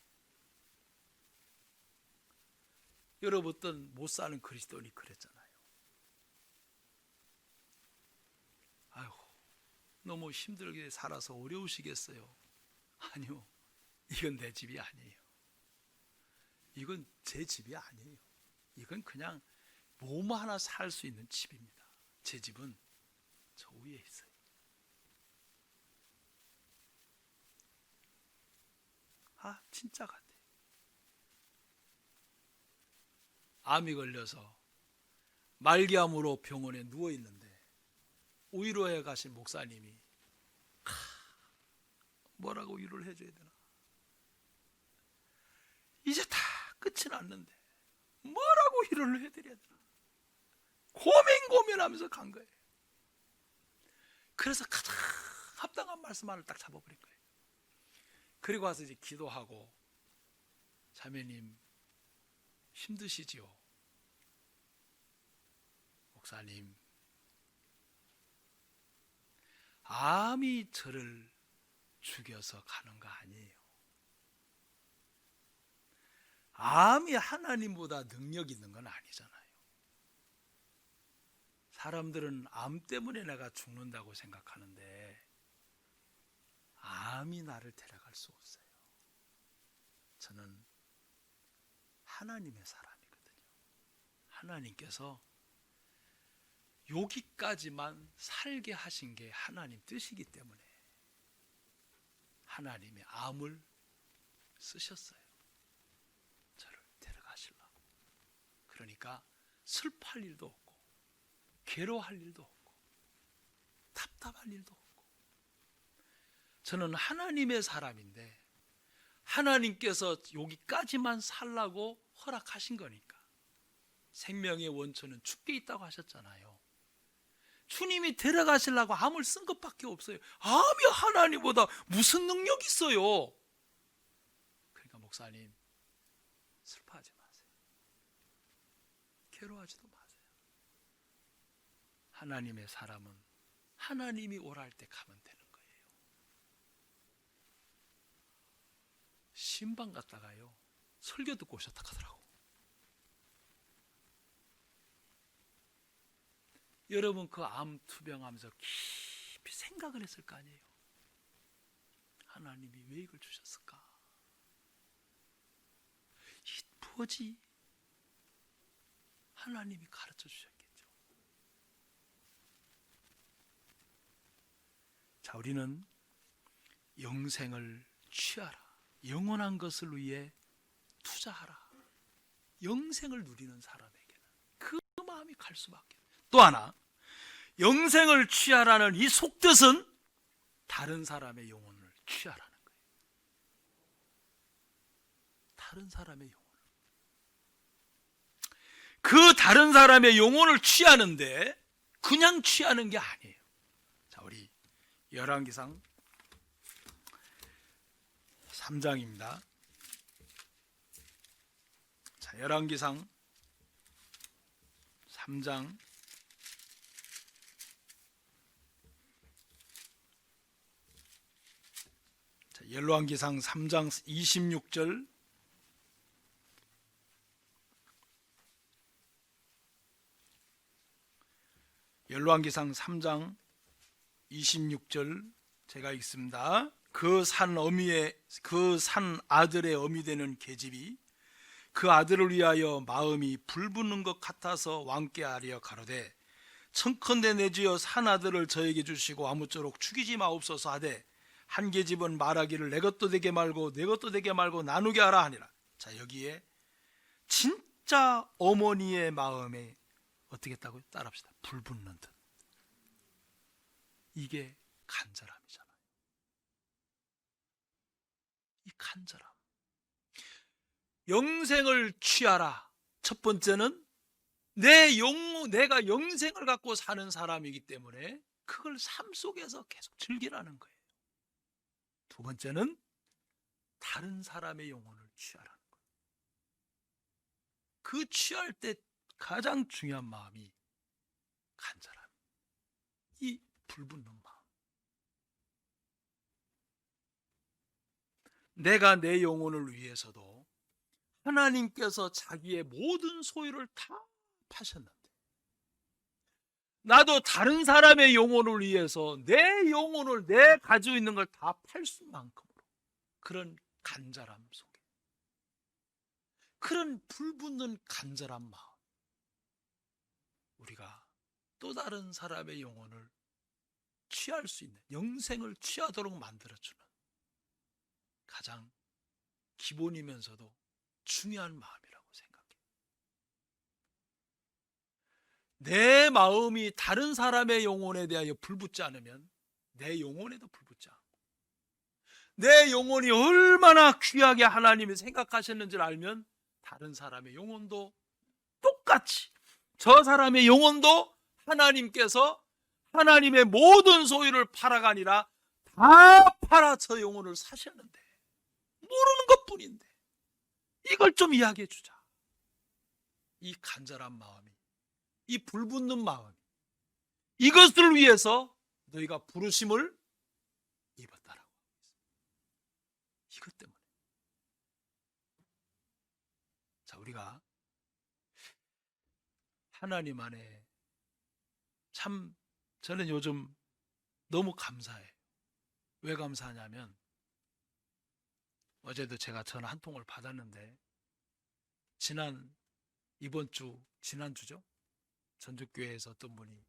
여러분 못 사는 그리스도인이 그랬잖아요. 아이고, 너무 힘들게 살아서 어려우시겠어요. 아니요, 이건 내 집이 아니에요. 이건 제 집이 아니에요. 이건 그냥 몸 하나 살 수 있는 집입니다. 제 집은 저 위에 있어요. 진짜 같아요. 암이 걸려서 말기암으로 병원에 누워 있는데 위로해 가신 목사님이 뭐라고 위로를 해줘야 되나? 이제 다 끝이 났는데 뭐라고 위로를 해드려야 되나? 고민하면서 간 거예요. 그래서 가장 합당한 말씀 하나를 딱 잡아버린 거예요. 그리고 와서 이제 기도하고, 자매님 힘드시지요? 목사님, 암이 저를 죽여서 가는 거 아니에요. 암이 하나님보다 능력 있는 건 아니잖아요. 사람들은 암 때문에 내가 죽는다고 생각하는데 암이 나를 데려갈 수 없어요. 저는 하나님의 사람이거든요. 하나님께서 여기까지만 살게 하신 게 하나님 뜻이기 때문에 하나님의 암을 쓰셨어요. 저를 데려가시려고. 그러니까 슬퍼할 일도 없고 괴로워할 일도 없고 답답할 일도 없고, 저는 하나님의 사람인데 하나님께서 여기까지만 살라고 허락하신 거니까. 생명의 원천은 주께 있다고 하셨잖아요. 주님이 데려가시려고 암을 쓴 것밖에 없어요. 암이 하나님보다 무슨 능력이 있어요? 그러니까 목사님, 슬퍼하지 마세요. 괴로워하지도 마세요. 하나님의 사람은 하나님이 오랄 때 가면 되는 거예요. 신방 갔다가요, 설교 듣고 오셨다 하더라고. 여러분 그 암 투병하면서 깊이 생각을 했을 거 아니에요. 하나님이 왜 이걸 주셨을까? 이 뭐지? 하나님이 가르쳐 주셨겠죠. 자, 우리는 영생을 취하라. 영원한 것을 위해 투자하라. 영생을 누리는 사람에게는 그 마음이 갈 수밖에 없어요. 또 하나, 영생을 취하라는 이 속뜻은 다른 사람의 영혼을 취하라는 거예요. 다른 사람의 영혼을. 그 다른 사람의 영혼을 취하는데 그냥 취하는 게 아니에요. 자, 우리 열왕기상 3장입니다. 자, 열왕기상 3장 열왕기상 3장 26절, 열왕기상 3장 26절 제가 읽습니다. 그 산 아들의 어미 되는 계집이 그 아들을 위하여 마음이 불붙는 것 같아서 왕께 아뢰어 가로되, 청컨대 내 주여 산 아들을 저에게 주시고 아무쪼록 죽이지 마옵소서 하되, 한 계집은 말하기를 내 것도 되게 말고 내 것도 되게 말고 나누게 하라 하니라. 자, 여기에 진짜 어머니의 마음에 어떻게 했다고요? 따라합시다. 불붙는 듯. 이게 간절함이잖아요. 이 간절함. 영생을 취하라. 첫 번째는 내가 영생을 갖고 사는 사람이기 때문에 그걸 삶 속에서 계속 즐기라는 거예요. 두 번째는 다른 사람의 영혼을 취하라는 거예요. 그 취할 때 가장 중요한 마음이 간절함. 이 불붙는 마음. 내가 내 영혼을 위해서도 하나님께서 자기의 모든 소유를 다 파셨는데, 나도 다른 사람의 영혼을 위해서 내 영혼을, 내 가지고 있는 걸 다 팔 수만큼으로, 그런 간절함 속에, 그런 불붙는 간절한 마음, 우리가 또 다른 사람의 영혼을 취할 수 있는, 영생을 취하도록 만들어주는 가장 기본이면서도 중요한 마음이라고 생각해요. 내 마음이 다른 사람의 영혼에 대하여 불붙지 않으면 내 영혼에도 불붙지 않고, 내 영혼이 얼마나 귀하게 하나님이 생각하셨는지를 알면 다른 사람의 영혼도 똑같이, 저 사람의 영혼도 하나님께서 하나님의 모든 소유를 팔아가 아니라 다 팔아 저 영혼을 사셨는데, 모르는 것뿐인데 이걸 좀 이야기해 주자. 이 간절한 마음이, 이 불붙는 마음이, 이것을 위해서 너희가 부르심을 입었다라고. 이것 때문에. 자, 우리가 하나님 안에 참, 저는 요즘 너무 감사해요. 왜 감사하냐면, 어제도 제가 전화 한 통을 받았는데, 지난주죠? 전주교회에서 어떤 분이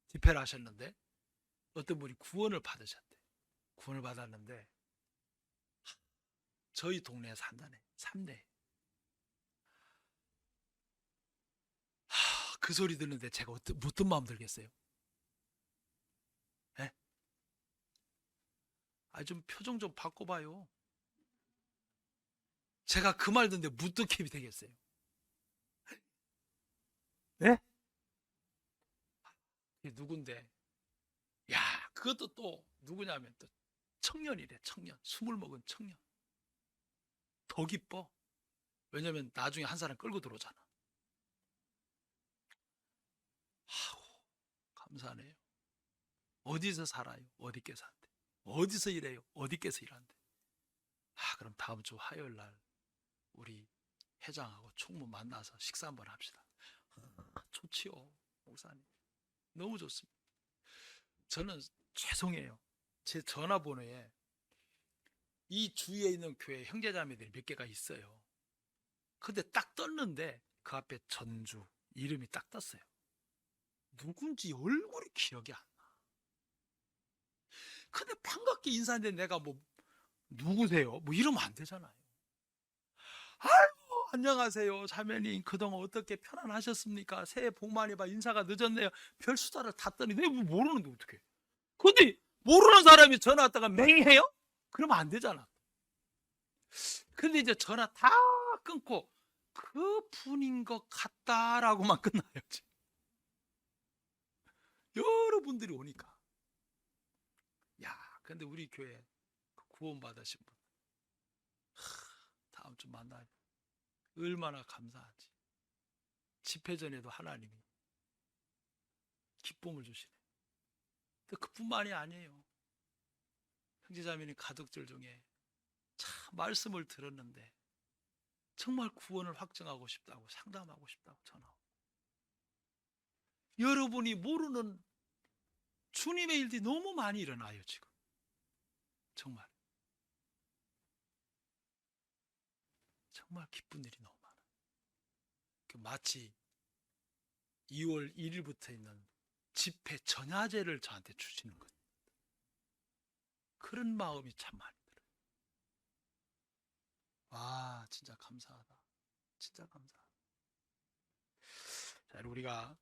집회를 하셨는데, 어떤 분이 구원을 받으셨대. 구원을 받았는데, 저희 동네에 산다네. 3대. 그 소리 듣는데 제가 어떤 마음 들겠어요? 예? 좀 표정 좀 바꿔봐요. 제가 그 말 듣는데 무뚝심이 되겠어요? 예? 누군데? 야, 그것도 또 누구냐면 또 청년이래. 청년. 숨을 먹은 청년. 더 기뻐. 왜냐면 나중에 한 사람 끌고 들어오잖아. 감사하네요. 어디서 살아요? 어디께 산대? 어디서 일해요? 어디께서 일한대? 그럼 다음 주 화요일 날 우리 회장하고 총무 만나서 식사 한번 합시다. 좋지요, 목사님. 너무 좋습니다. 저는 죄송해요. 제 전화번호에 이 주위에 있는 교회 형제자매들이 몇 개가 있어요. 근데 딱 떴는데 그 앞에 전주 이름이 딱 떴어요. 누군지 얼굴이 기억이 안 나. 근데 반갑게 인사했는데 내가 뭐 누구세요? 뭐 이러면 안 되잖아요. 아이고, 안녕하세요 자매님, 그동안 어떻게 편안하셨습니까? 새해 복 많이 봐. 인사가 늦었네요. 별 수다를 다 떠니 내가 뭐 모르는데 어떡해. 근데 모르는 사람이 전화 왔다가 맹해요? 그러면 안 되잖아. 근데 이제 전화 다 끊고 그 분인 것 같다라고만 끝나요. 여러분들이 오니까. 야, 근데 우리 교회 구원받으신 분 다음 주 만나요. 얼마나 감사하지. 집회 전에도 하나님이 기쁨을 주시네. 근데 그뿐만이 아니에요. 형제자매님 가족들 중에 참 말씀을 들었는데 정말 구원을 확정하고 싶다고, 상담하고 싶다고 전화. 여러분이 모르는 주님의 일들이 너무 많이 일어나요 지금. 정말 기쁜 일이 너무 많아요. 마치 2월 1일부터 있는 집회 전야제를 저한테 주시는 거예요. 그런 마음이 참 많이 들어요. 진짜 감사하다. 진짜 감사하다. 자, 우리가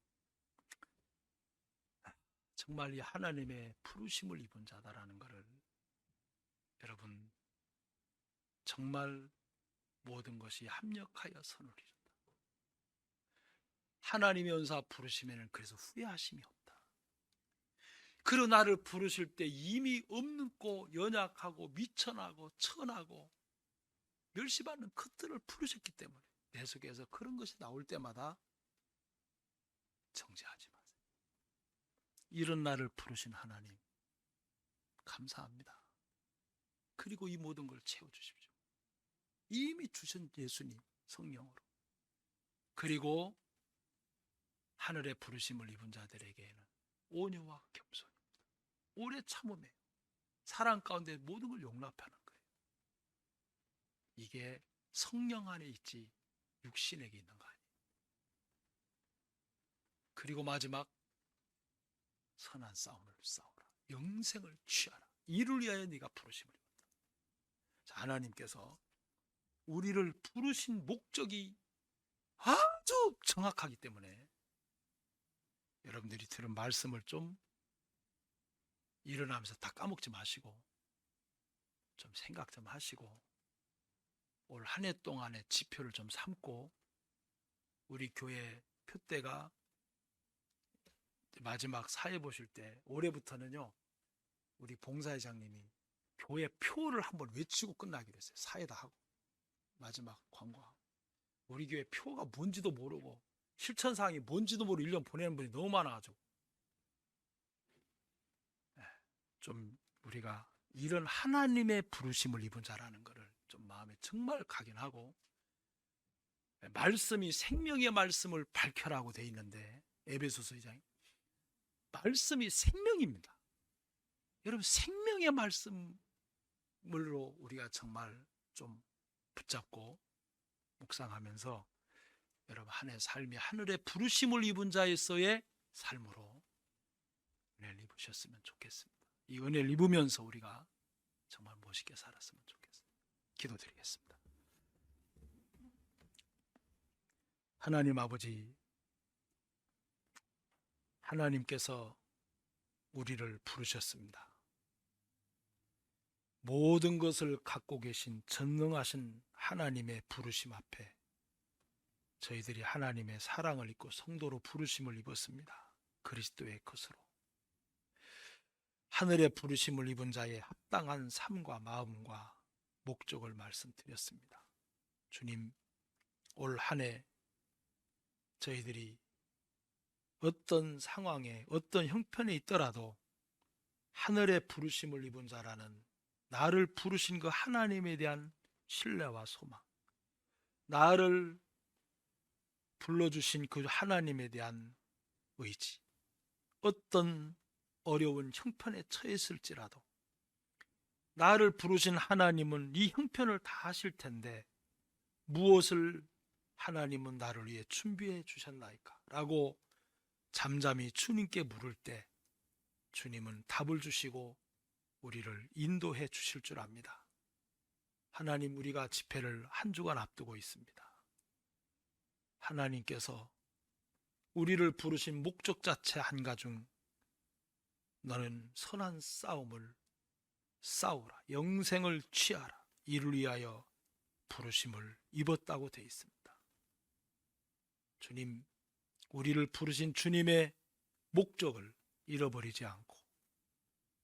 정말 이 하나님의 부르심을 입은 자다라는 것을 여러분 정말 모든 것이 합력하여 선을 이룬다. 하나님의 은사 부르시면 그래서 후회하심이 없다. 그러 나를 부르실 때 이미 없고 연약하고 미천하고 천하고 멸시받는 것들을 부르셨기 때문에 내 속에서 그런 것이 나올 때마다 정죄하지 마세요. 이런 나를 부르신 하나님 감사합니다. 그리고 이 모든 걸 채워주십시오. 이미 주신 예수님 성령으로. 그리고 하늘의 부르심을 입은 자들에게는 온유와 겸손입니다. 오래 참음에 사랑 가운데 모든 걸 용납하는 거예요. 이게 성령 안에 있지 육신에게 있는 거 아니에요. 그리고 마지막 선한 싸움을 싸우라. 영생을 취하라. 이를 위하여 네가 부르심을 입었다. 자, 하나님께서 우리를 부르신 목적이 아주 정확하기 때문에 여러분들이 들은 말씀을 좀 일어나면서 다 까먹지 마시고 좀 생각 좀 하시고 올 한 해 동안의 지표를 좀 삼고 우리 교회 표대가 마지막 사회 보실 때 올해부터는요, 우리 봉사회장님이 교회 표를 한번 외치고 끝나기로 했어요. 사회다 하고 마지막 광고하고. 우리 교회 표가 뭔지도 모르고 실천사항이 뭔지도 모르고 1년 보내는 분이 너무 많아가지고 좀 우리가 이런 하나님의 부르심을 입은 자라는 것을 좀 마음에 정말 각인하고, 말씀이 생명의 말씀을 밝혀라고 돼 있는데 에베소서 2장 말씀이 생명입니다. 여러분, 생명의 말씀으로 우리가 정말 좀 붙잡고 묵상하면서 여러분 한 해 삶이 하늘의 부르심을 입은 자에서의 삶으로 은혜를 입으셨으면 좋겠습니다. 이 은혜를 입으면서 우리가 정말 멋있게 살았으면 좋겠습니다. 기도드리겠습니다. 하나님 아버지, 하나님께서 우리를 부르셨습니다. 모든 것을 갖고 계신 전능하신 하나님의 부르심 앞에 저희들이 하나님의 사랑을 입고 성도로 부르심을 입었습니다. 그리스도의 것으로. 하늘의 부르심을 입은 자의 합당한 삶과 마음과 목적을 말씀드렸습니다. 주님, 올 한 해 저희들이 어떤 상황에 어떤 형편에 있더라도 하늘의 부르심을 입은 자라는 나를 부르신 그 하나님에 대한 신뢰와 소망, 나를 불러주신 그 하나님에 대한 의지, 어떤 어려운 형편에 처했을지라도 나를 부르신 하나님은 이 형편을 다 아실 텐데 무엇을 하나님은 나를 위해 준비해 주셨나이까? 라고 잠잠히 주님께 물을 때 주님은 답을 주시고 우리를 인도해 주실 줄 압니다. 하나님, 우리가 집회를 한 주간 앞두고 있습니다. 하나님께서 우리를 부르신 목적 자체 한 가중 너는 선한 싸움을 싸우라, 영생을 취하라, 이를 위하여 부르심을 입었다고 되어 있습니다. 주님, 우리를 부르신 주님의 목적을 잃어버리지 않고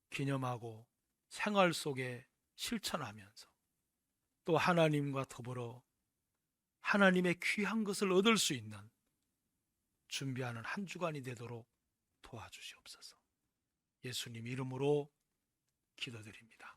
기념하고 생활 속에 실천하면서 또 하나님과 더불어 하나님의 귀한 것을 얻을 수 있는 준비하는 한 주간이 되도록 도와주시옵소서. 예수님 이름으로 기도드립니다.